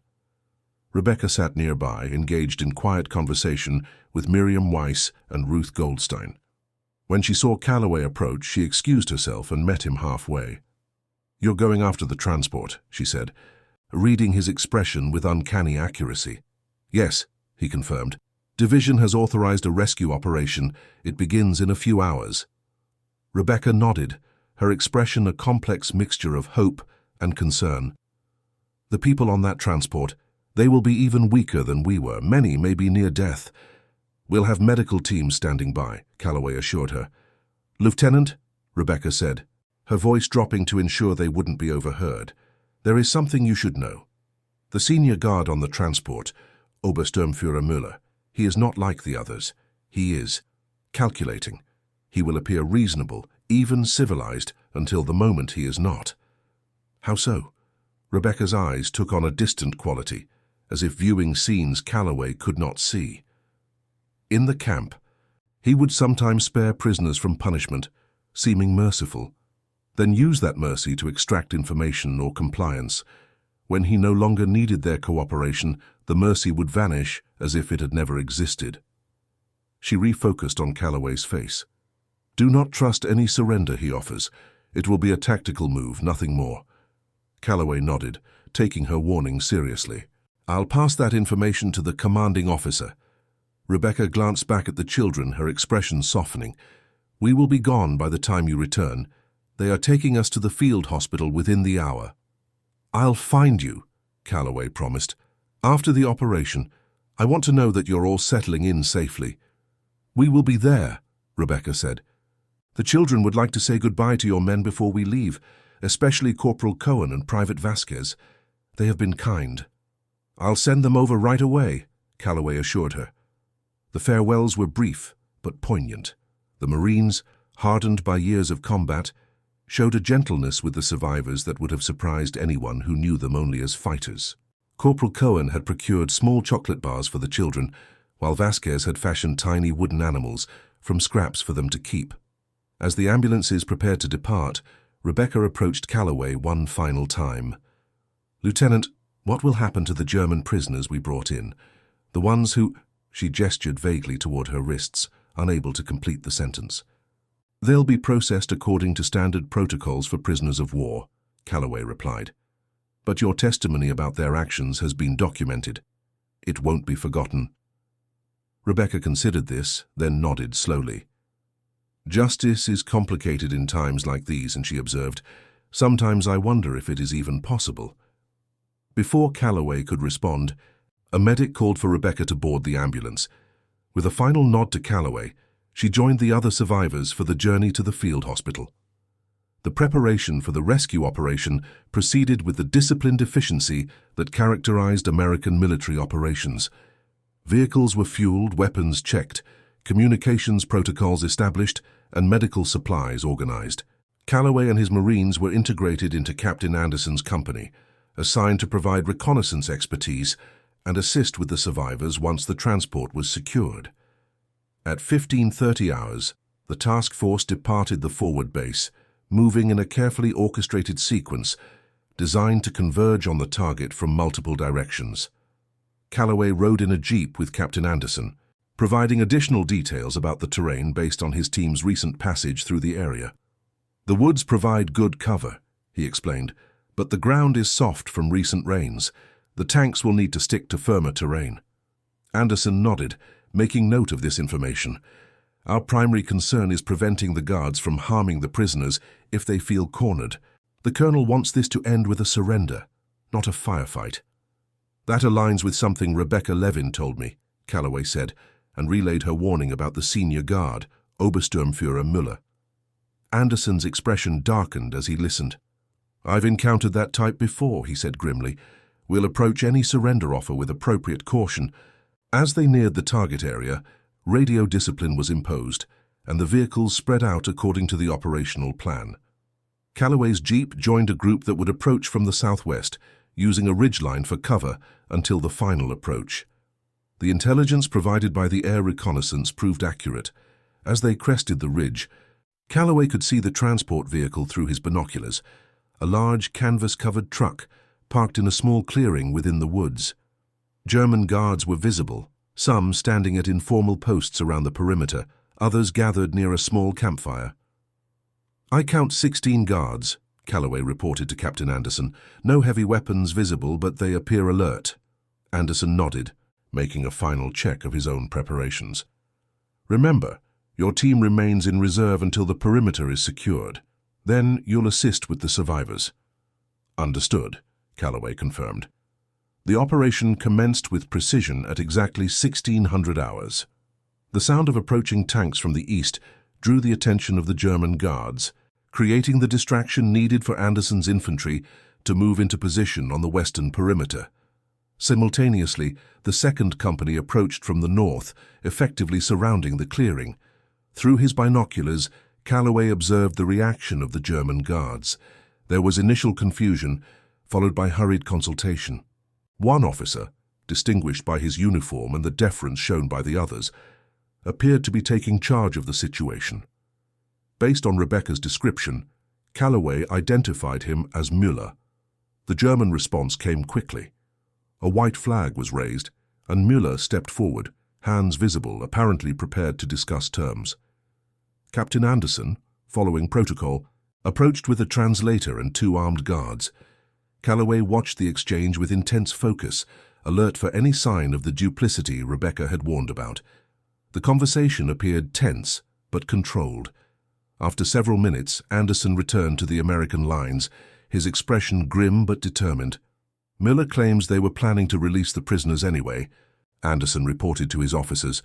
Rebecca sat nearby, engaged in quiet conversation with Miriam Weiss and Ruth Goldstein. When she saw Calloway approach, she excused herself and met him halfway. "You're going after the transport," she said, reading his expression with uncanny accuracy. "Yes," he confirmed. "Division has authorized a rescue operation. It begins in a few hours." Rebecca nodded, her expression a complex mixture of hope and concern. "The people on that transport, they will be even weaker than we were. Many may be near death. We'll have medical teams standing by," Calloway assured her. "Lieutenant," Rebecca said, her voice dropping to ensure they wouldn't be overheard, "there is something you should know. The senior guard on the transport, Obersturmführer Müller, he is not like the others. He is calculating. He will appear reasonable, even civilized, until the moment he is not." "How so?" Rebecca's eyes took on a distant quality, as if viewing scenes Calloway could not see. "In the camp, he would sometimes spare prisoners from punishment, seeming merciful, then use that mercy to extract information or compliance. When he no longer needed their cooperation, the mercy would vanish as if it had never existed." She refocused on Calloway's face. Do not trust any surrender he offers. It will be a tactical move, nothing more. Calloway nodded, taking her warning seriously. I'll pass that information to the commanding officer. Rebecca glanced back at the children, her expression softening. We will be gone by the time you return. They are taking us to the field hospital within the hour. I'll find you, Calloway promised. After the operation, I want to know that you're all settling in safely. We will be there, Rebecca said. The children would like to say goodbye to your men before we leave, especially Corporal Cohen and Private Vasquez. They have been kind. I'll send them over right away, Calloway assured her. The farewells were brief but poignant. The Marines, hardened by years of combat, showed a gentleness with the survivors that would have surprised anyone who knew them only as fighters. Corporal Cohen had procured small chocolate bars for the children, while Vasquez had fashioned tiny wooden animals from scraps for them to keep. As the ambulances prepared to depart, Rebecca approached Calloway one final time. Lieutenant, what will happen to the German prisoners we brought in? The ones who— She gestured vaguely toward her wrists, unable to complete the sentence. They'll be processed according to standard protocols for prisoners of war, Calloway replied. But your testimony about their actions has been documented. It won't be forgotten. Rebecca considered this, then nodded slowly. Justice is complicated in times like these, and she observed, sometimes I wonder if it is even possible. Before Calloway could respond, a medic called for Rebecca to board the ambulance. With a final nod to Calloway, she joined the other survivors for the journey to the field hospital. The preparation for the rescue operation proceeded with the disciplined efficiency that characterized American military operations. Vehicles were fueled, weapons checked, communications protocols established, and medical supplies organized. Calloway and his Marines were integrated into Captain Anderson's company, assigned to provide reconnaissance expertise and assist with the survivors once the transport was secured. At 15:30 hours, the task force departed the forward base, moving in a carefully orchestrated sequence designed to converge on the target from multiple directions. Calloway rode in a jeep with Captain Anderson, providing additional details about the terrain based on his team's recent passage through the area. The woods provide good cover, he explained, but the ground is soft from recent rains. The tanks will need to stick to firmer terrain. Anderson nodded, making note of this information. Our primary concern is preventing the guards from harming the prisoners if they feel cornered. The colonel wants this to end with a surrender, not a firefight. That aligns with something Rebecca Levin told me, Calloway said, and relayed her warning about the senior guard, Obersturmführer Müller. Anderson's expression darkened as he listened. I've encountered that type before, he said grimly. We'll approach any surrender offer with appropriate caution. As they neared the target area, radio discipline was imposed, and the vehicles spread out according to the operational plan. Calloway's jeep joined a group that would approach from the southwest, using a ridgeline for cover until the final approach. The intelligence provided by the air reconnaissance proved accurate. As they crested the ridge, Calloway could see the transport vehicle through his binoculars, a large canvas-covered truck parked in a small clearing within the woods. German guards were visible, some standing at informal posts around the perimeter, others gathered near a small campfire. I count 16 guards, Calloway reported to Captain Anderson. No heavy weapons visible, but they appear alert. Anderson nodded, making a final check of his own preparations. Remember, your team remains in reserve until the perimeter is secured. Then you'll assist with the survivors. Understood, Calloway confirmed. The operation commenced with precision at exactly 1600 hours. The sound of approaching tanks from the east drew the attention of the German guards, creating the distraction needed for Anderson's infantry to move into position on the western perimeter. Simultaneously, the second company approached from the north, effectively surrounding the clearing. Through his binoculars, Calloway observed the reaction of the German guards. There was initial confusion, followed by hurried consultation. One officer, distinguished by his uniform and the deference shown by the others, appeared to be taking charge of the situation. Based on Rebecca's description, Calloway identified him as Müller. The German response came quickly. A white flag was raised, and Müller stepped forward, hands visible, apparently prepared to discuss terms. Captain Anderson, following protocol, approached with a translator and 2 armed guards. Calloway watched the exchange with intense focus, alert for any sign of the duplicity Rebecca had warned about. The conversation appeared tense, but controlled. After several minutes, Anderson returned to the American lines, his expression grim but determined. Miller claims they were planning to release the prisoners anyway, Anderson reported to his officers,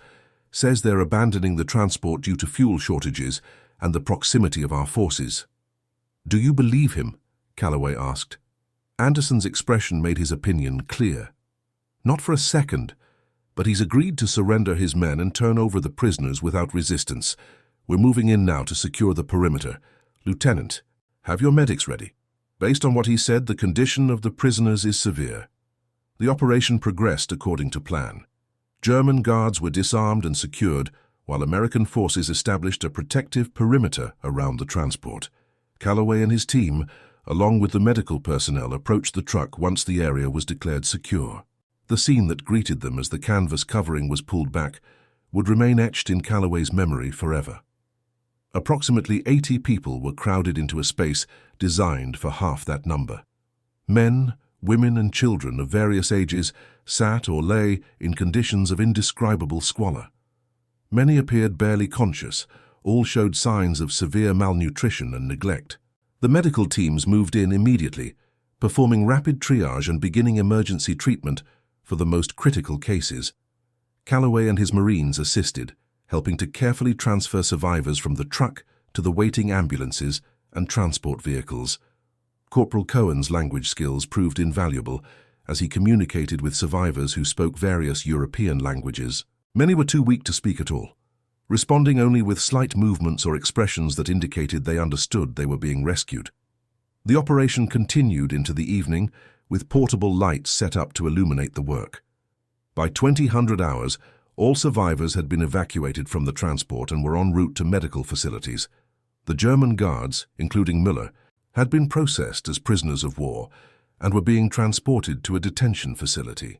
says they're abandoning the transport due to fuel shortages and the proximity of our forces. Do you believe him? Calloway asked. Anderson's expression made his opinion clear. Not for a second, but he's agreed to surrender his men and turn over the prisoners without resistance. We're moving in now to secure the perimeter. Lieutenant, have your medics ready. Based on what he said, the condition of the prisoners is severe. The operation progressed according to plan. German guards were disarmed and secured, while American forces established a protective perimeter around the transport. Calloway and his team, along with the medical personnel, approached the truck once the area was declared secure. The scene that greeted them as the canvas covering was pulled back would remain etched in Calloway's memory forever. Approximately 80 people were crowded into a space designed for half that number. Men, women and children of various ages sat or lay in conditions of indescribable squalor. Many appeared barely conscious, all showed signs of severe malnutrition and neglect. The medical teams moved in immediately, performing rapid triage and beginning emergency treatment for the most critical cases. Calloway and his Marines assisted, helping to carefully transfer survivors from the truck to the waiting ambulances and transport vehicles. Corporal Cohen's language skills proved invaluable as he communicated with survivors who spoke various European languages. Many were too weak to speak at all, responding only with slight movements or expressions that indicated they understood they were being rescued. The operation continued into the evening, with portable lights set up to illuminate the work. By 2000 hours, all survivors had been evacuated from the transport and were en route to medical facilities. The German guards, including Müller, had been processed as prisoners of war and were being transported to a detention facility.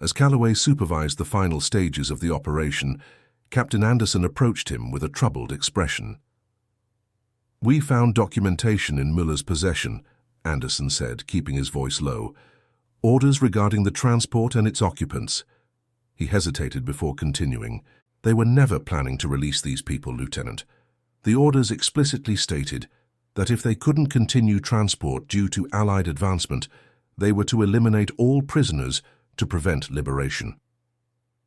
As Calloway supervised the final stages of the operation, Captain Anderson approached him with a troubled expression. "We found documentation in Müller's possession," Anderson said, keeping his voice low. "Orders regarding the transport and its occupants." He hesitated before continuing. "They were never planning to release these people, Lieutenant. The orders explicitly stated that if they couldn't continue transport due to Allied advancement, they were to eliminate all prisoners to prevent liberation."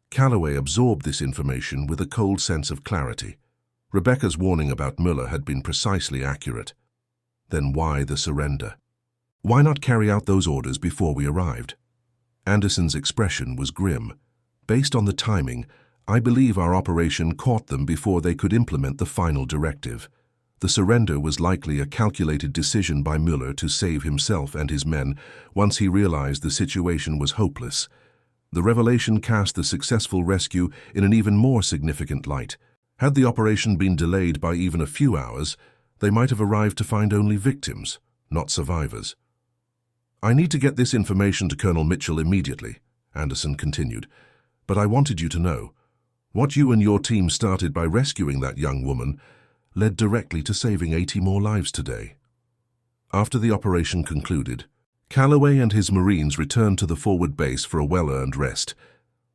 Calloway absorbed this information with a cold sense of clarity. Rebecca's warning about Müller had been precisely accurate. Then why the surrender? Why not carry out those orders before we arrived? Anderson's expression was grim. "Based on the timing, I believe our operation caught them before they could implement the final directive. The surrender was likely a calculated decision by Müller to save himself and his men once he realized the situation was hopeless. The revelation cast the successful rescue in an even more significant light. Had the operation been delayed by even a few hours, they might have arrived to find only victims, not survivors." "I need to get this information to Colonel Mitchell immediately," Anderson continued. "But I wanted you to know, what you and your team started by rescuing that young woman led directly to saving 80 more lives today." After the operation concluded, Calloway and his Marines returned to the forward base for a well-earned rest.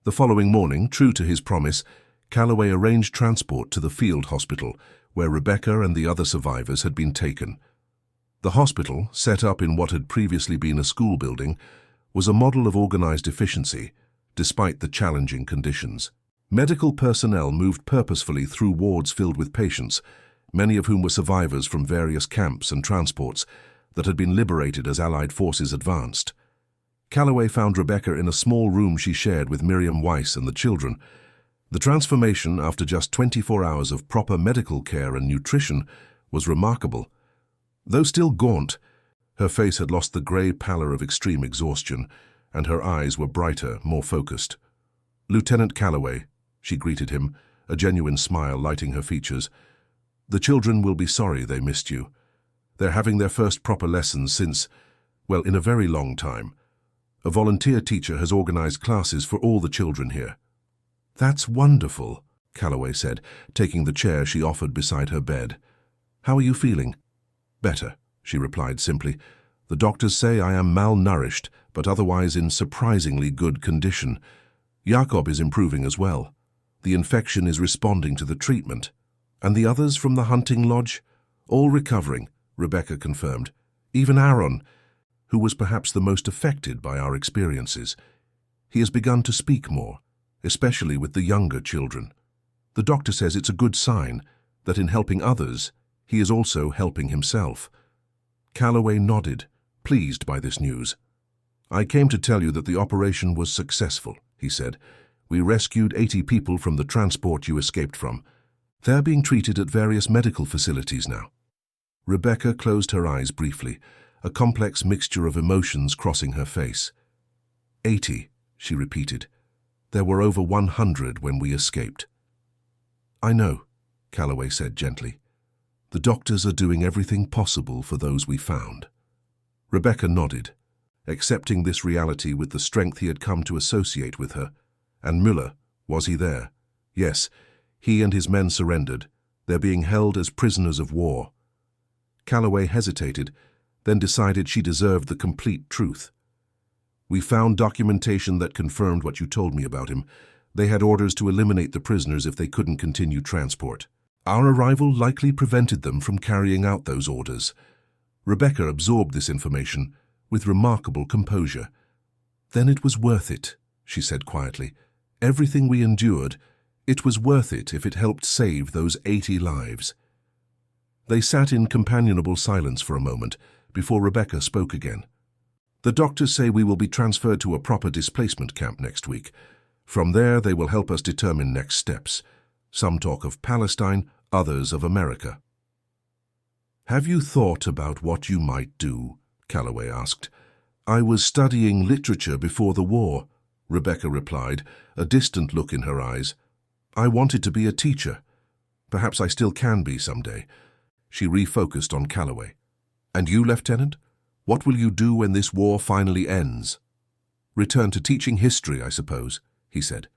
The following morning, true to his promise, Calloway arranged transport to the field hospital, where Rebecca and the other survivors had been taken. The hospital, set up in what had previously been a school building, was a model of organized efficiency, despite the challenging conditions. Medical personnel moved purposefully through wards filled with patients, many of whom were survivors from various camps and transports that had been liberated as Allied forces advanced. Calloway found Rebecca in a small room she shared with Miriam Weiss and the children. The transformation, after just 24 hours of proper medical care and nutrition, was remarkable. Though still gaunt, her face had lost the grey pallor of extreme exhaustion, and her eyes were brighter, more focused. "Lieutenant Calloway," she greeted him, a genuine smile lighting her features. "The children will be sorry they missed you. They're having their first proper lessons since, well, in a very long time. A volunteer teacher has organized classes for all the children here." "That's wonderful," Calloway said, taking the chair she offered beside her bed. "How are you feeling?" "Better," she replied simply. "The doctors say I am malnourished, but otherwise in surprisingly good condition. Jakob is improving as well. The infection is responding to the treatment. And the others from the hunting lodge? All recovering," Rebecca confirmed. "Even Aaron, who was perhaps the most affected by our experiences. He has begun to speak more, especially with the younger children. The doctor says it's a good sign that in helping others, he is also helping himself." Calloway nodded, pleased by this news. "I came to tell you that the operation was successful," he said. "We rescued 80 people from the transport you escaped from. They're being treated at various medical facilities now." Rebecca closed her eyes briefly, a complex mixture of emotions crossing her face. 80, she repeated. "There were over 100 when we escaped." "I know," Calloway said gently. "The doctors are doing everything possible for those we found." Rebecca nodded, accepting this reality with the strength he had come to associate with her. And Müller, was he there? Yes, he and his men surrendered. They're being held as prisoners of war. Calloway hesitated, then decided she deserved the complete truth. "We found documentation that confirmed what you told me about him. They had orders to eliminate the prisoners if they couldn't continue transport. Our arrival likely prevented them from carrying out those orders." Rebecca absorbed this information with remarkable composure. "Then it was worth it," she said quietly. "Everything we endured, it was worth it if it helped save those 80 lives." They sat in companionable silence for a moment before Rebecca spoke again. "The doctors say we will be transferred to a proper displacement camp next week. From there, they will help us determine next steps. Some talk of Palestine, others of America." "Have you thought about what you might do?" Calloway asked. "I was studying literature before the war," Rebecca replied, a distant look in her eyes. "I wanted to be a teacher. Perhaps I still can be someday." She refocused on Calloway. "And you, Lieutenant? What will you do when this war finally ends?" "Return to teaching history, I suppose," he said.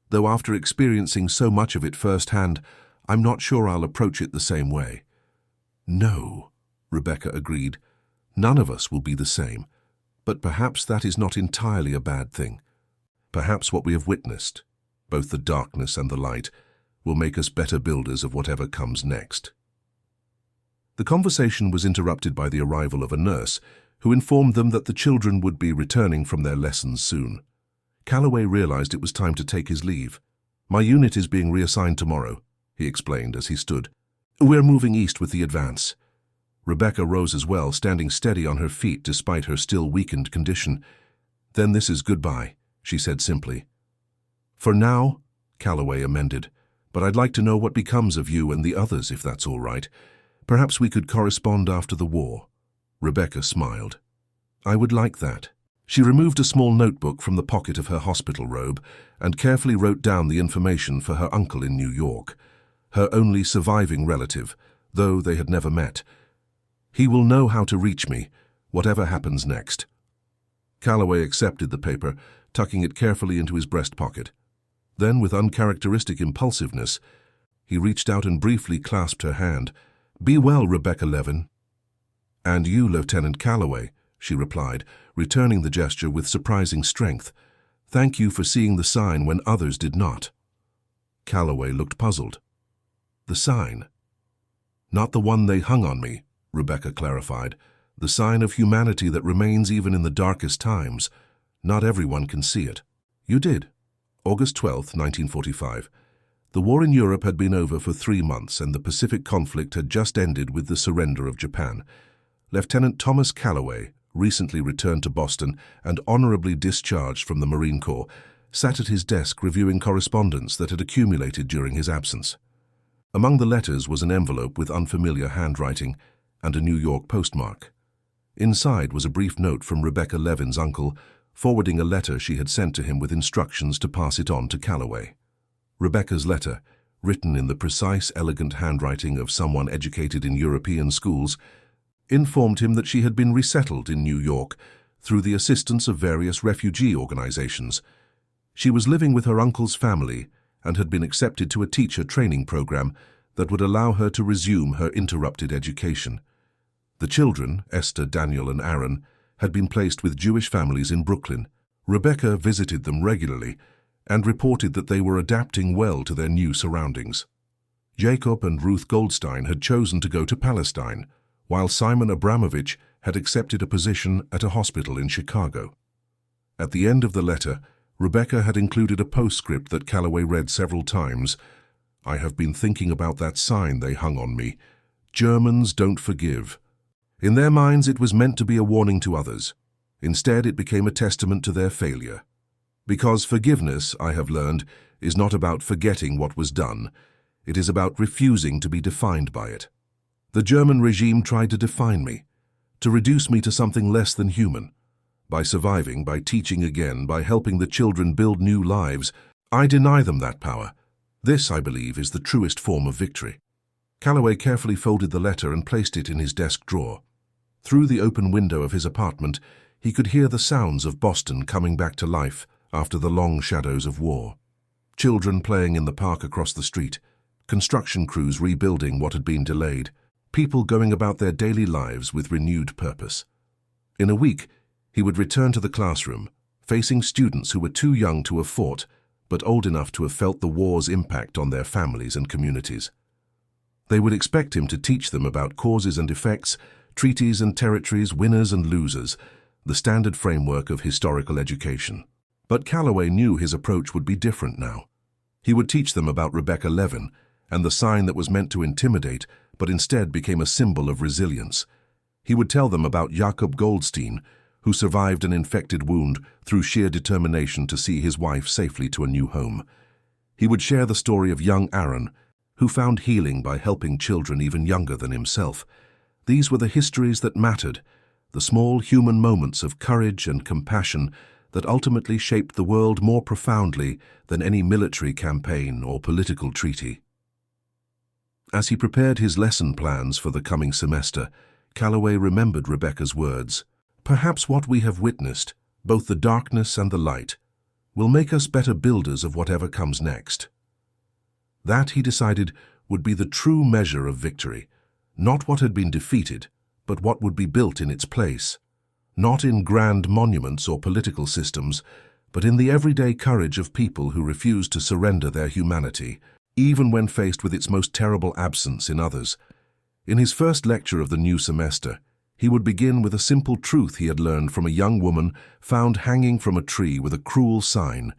"Though after experiencing so much of it firsthand, I'm not sure I'll approach it the same way." "No," Rebecca agreed. "None of us will be the same. But perhaps that is not entirely a bad thing. Perhaps what we have witnessed, both the darkness and the light, will make us better builders of whatever comes next." The conversation was interrupted by the arrival of a nurse, who informed them that the children would be returning from their lessons soon. Calloway realized it was time to take his leave. "My unit is being reassigned tomorrow," he explained as he stood. "We're moving east with the advance." Rebecca rose as well, standing steady on her feet despite her still weakened condition. "Then this is goodbye," she said simply. "For now," Calloway amended, "but I'd like to know what becomes of you and the others, if that's all right. Perhaps we could correspond after the war." Rebecca smiled. "I would like that." She removed a small notebook from the pocket of her hospital robe and carefully wrote down the information for her uncle in New York, her only surviving relative, though they had never met. "He will know how to reach me, whatever happens next." Calloway accepted the paper, tucking it carefully into his breast pocket. Then, with uncharacteristic impulsiveness, he reached out and briefly clasped her hand. "Be well, Rebecca Levin." "And you, Lieutenant Calloway," she replied, returning the gesture with surprising strength. "Thank you for seeing the sign when others did not." Calloway looked puzzled. "The sign?" "Not the one they hung on me," Rebecca clarified. "The sign of humanity that remains even in the darkest times. Not everyone can see it." "You did." August 12, 1945. The war in Europe had been over for 3 months, and the Pacific conflict had just ended with the surrender of Japan. Lieutenant Thomas Calloway, recently returned to Boston and honorably discharged from the Marine Corps, sat at his desk reviewing correspondence that had accumulated during his absence. Among the letters was an envelope with unfamiliar handwriting and a New York postmark. Inside was a brief note from Rebecca Levin's uncle, forwarding a letter she had sent to him with instructions to pass it on to Calloway. Rebecca's letter, written in the precise, elegant handwriting of someone educated in European schools, informed him that she had been resettled in New York through the assistance of various refugee organizations. She was living with her uncle's family and had been accepted to a teacher training program that would allow her to resume her interrupted education. The children, Esther, Daniel, and Aaron, had been placed with Jewish families in Brooklyn. Rebecca visited them regularly and reported that they were adapting well to their new surroundings. Jacob and Ruth Goldstein had chosen to go to Palestine, while Simon Abramovich had accepted a position at a hospital in Chicago. At the end of the letter, Rebecca had included a postscript that Calloway read several times. "I have been thinking about that sign they hung on me. Germans don't forgive." In their minds, it was meant to be a warning to others. Instead, it became a testament to their failure. Because forgiveness, I have learned, is not about forgetting what was done. It is about refusing to be defined by it. The German regime tried to define me, to reduce me to something less than human. By surviving, by teaching again, by helping the children build new lives, I deny them that power. This, I believe, is the truest form of victory. Calloway carefully folded the letter and placed it in his desk drawer. Through the open window of his apartment, he could hear the sounds of Boston coming back to life after the long shadows of war. Children playing in the park across the street, construction crews rebuilding what had been delayed, people going about their daily lives with renewed purpose. In a week, he would return to the classroom, facing students who were too young to have fought, but old enough to have felt the war's impact on their families and communities. They would expect him to teach them about causes and effects, treaties and territories, winners and losers, the standard framework of historical education. But Calloway knew his approach would be different now. He would teach them about Rebecca Levin and the sign that was meant to intimidate, but instead became a symbol of resilience. He would tell them about Jacob Goldstein, who survived an infected wound through sheer determination to see his wife safely to a new home. He would share the story of young Aaron, who found healing by helping children even younger than himself. These were the histories that mattered, the small human moments of courage and compassion that ultimately shaped the world more profoundly than any military campaign or political treaty. As he prepared his lesson plans for the coming semester, Calloway remembered Rebecca's words. "Perhaps what we have witnessed, both the darkness and the light, will make us better builders of whatever comes next." That, he decided, would be the true measure of victory, not what had been defeated, but what would be built in its place. Not in grand monuments or political systems, but in the everyday courage of people who refuse to surrender their humanity, even when faced with its most terrible absence in others. In his first lecture of the new semester, he would begin with a simple truth he had learned from a young woman found hanging from a tree with a cruel sign.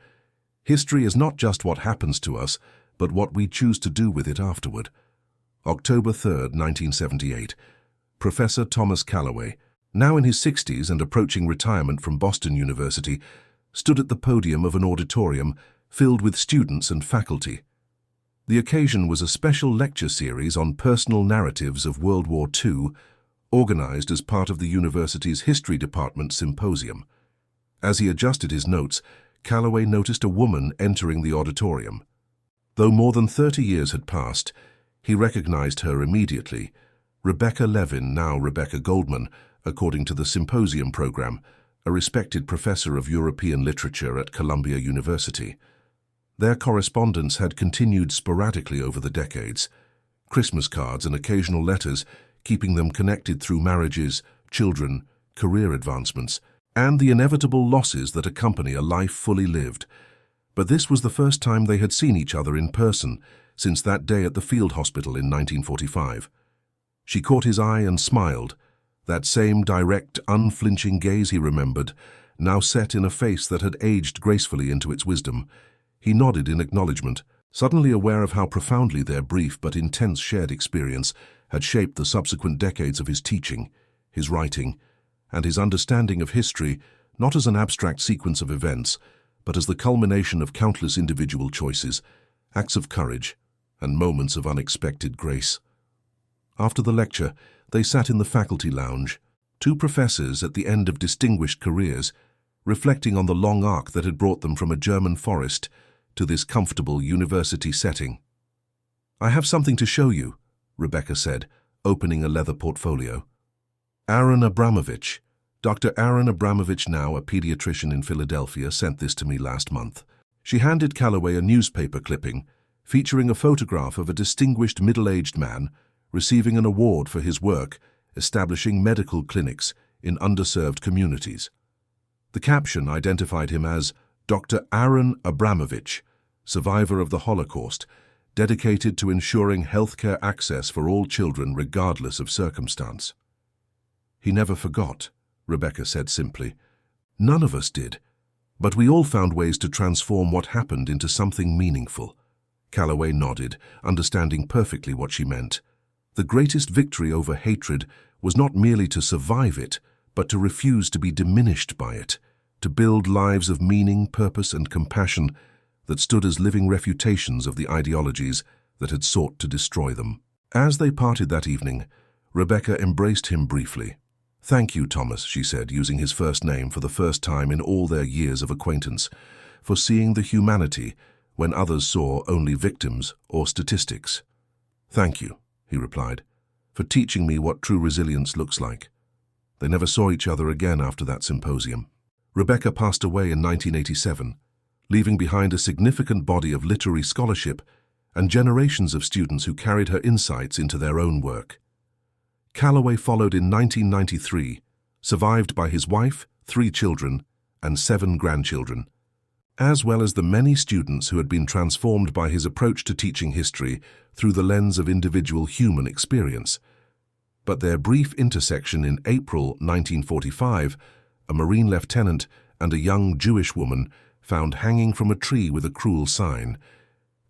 History is not just what happens to us, but what we choose to do with it afterward. October 3, 1978. Professor Thomas Calloway, now in his 60s and approaching retirement from Boston University, stood at the podium of an auditorium filled with students and faculty. The occasion was a special lecture series on personal narratives of World War II, organized as part of the university's History Department symposium. As he adjusted his notes, Calloway noticed a woman entering the auditorium. Though more than 30 years had passed, he recognized her immediately. Rebecca Levin, now Rebecca Goldman, according to the symposium program, a respected professor of European literature at Columbia University. Their correspondence had continued sporadically over the decades, Christmas cards and occasional letters keeping them connected through marriages, children, career advancements, and the inevitable losses that accompany a life fully lived. But this was the first time they had seen each other in person since that day at the field hospital in 1945. She caught his eye and smiled, that same direct, unflinching gaze he remembered, now set in a face that had aged gracefully into its wisdom. He nodded in acknowledgement, suddenly aware of how profoundly their brief but intense shared experience had shaped the subsequent decades of his teaching, his writing, and his understanding of history, not as an abstract sequence of events, but as the culmination of countless individual choices, acts of courage, and moments of unexpected grace. After the lecture, they sat in the faculty lounge, two professors at the end of distinguished careers, reflecting on the long arc that had brought them from a German forest to this comfortable university setting. "I have something to show you," Rebecca said, opening a leather portfolio. "Aaron Abramovich, Dr. Aaron Abramovich, now a pediatrician in Philadelphia, sent this to me last month." She handed Calloway a newspaper clipping featuring a photograph of a distinguished middle-aged man receiving an award for his work establishing medical clinics in underserved communities. The caption identified him as Dr. Aaron Abramovich, survivor of the Holocaust, dedicated to ensuring healthcare access for all children regardless of circumstance. "He never forgot," Rebecca said simply. "None of us did, but we all found ways to transform what happened into something meaningful." Calloway nodded, understanding perfectly what she meant. The greatest victory over hatred was not merely to survive it, but to refuse to be diminished by it, to build lives of meaning, purpose, and compassion that stood as living refutations of the ideologies that had sought to destroy them. As they parted that evening, Rebecca embraced him briefly. "Thank you, Thomas," she said, using his first name for the first time in all their years of acquaintance, "for seeing the humanity when others saw only victims or statistics." "Thank you," he replied, "for teaching me what true resilience looks like." They never saw each other again after that symposium. Rebecca passed away in 1987, leaving behind a significant body of literary scholarship and generations of students who carried her insights into their own work. Calloway followed in 1993, survived by his wife, 3 children, and 7 grandchildren, as well as the many students who had been transformed by his approach to teaching history through the lens of individual human experience. But their brief intersection in April 1945, a Marine lieutenant and a young Jewish woman found hanging from a tree with a cruel sign,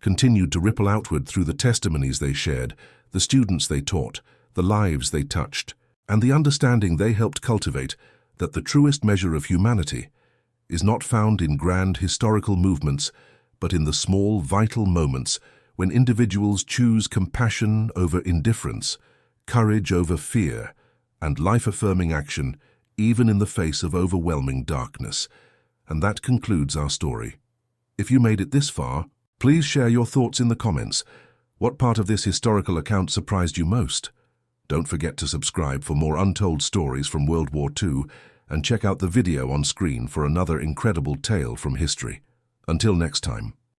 continued to ripple outward through the testimonies they shared, the students they taught, the lives they touched, and the understanding they helped cultivate that the truest measure of humanity is not found in grand historical movements, but in the small, vital moments when individuals choose compassion over indifference, courage over fear, and life-affirming action, even in the face of overwhelming darkness. And that concludes our story. If you made it this far, please share your thoughts in the comments. What part of this historical account surprised you most? Don't forget to subscribe for more untold stories from World War II and check out the video on screen for another incredible tale from history. Until next time.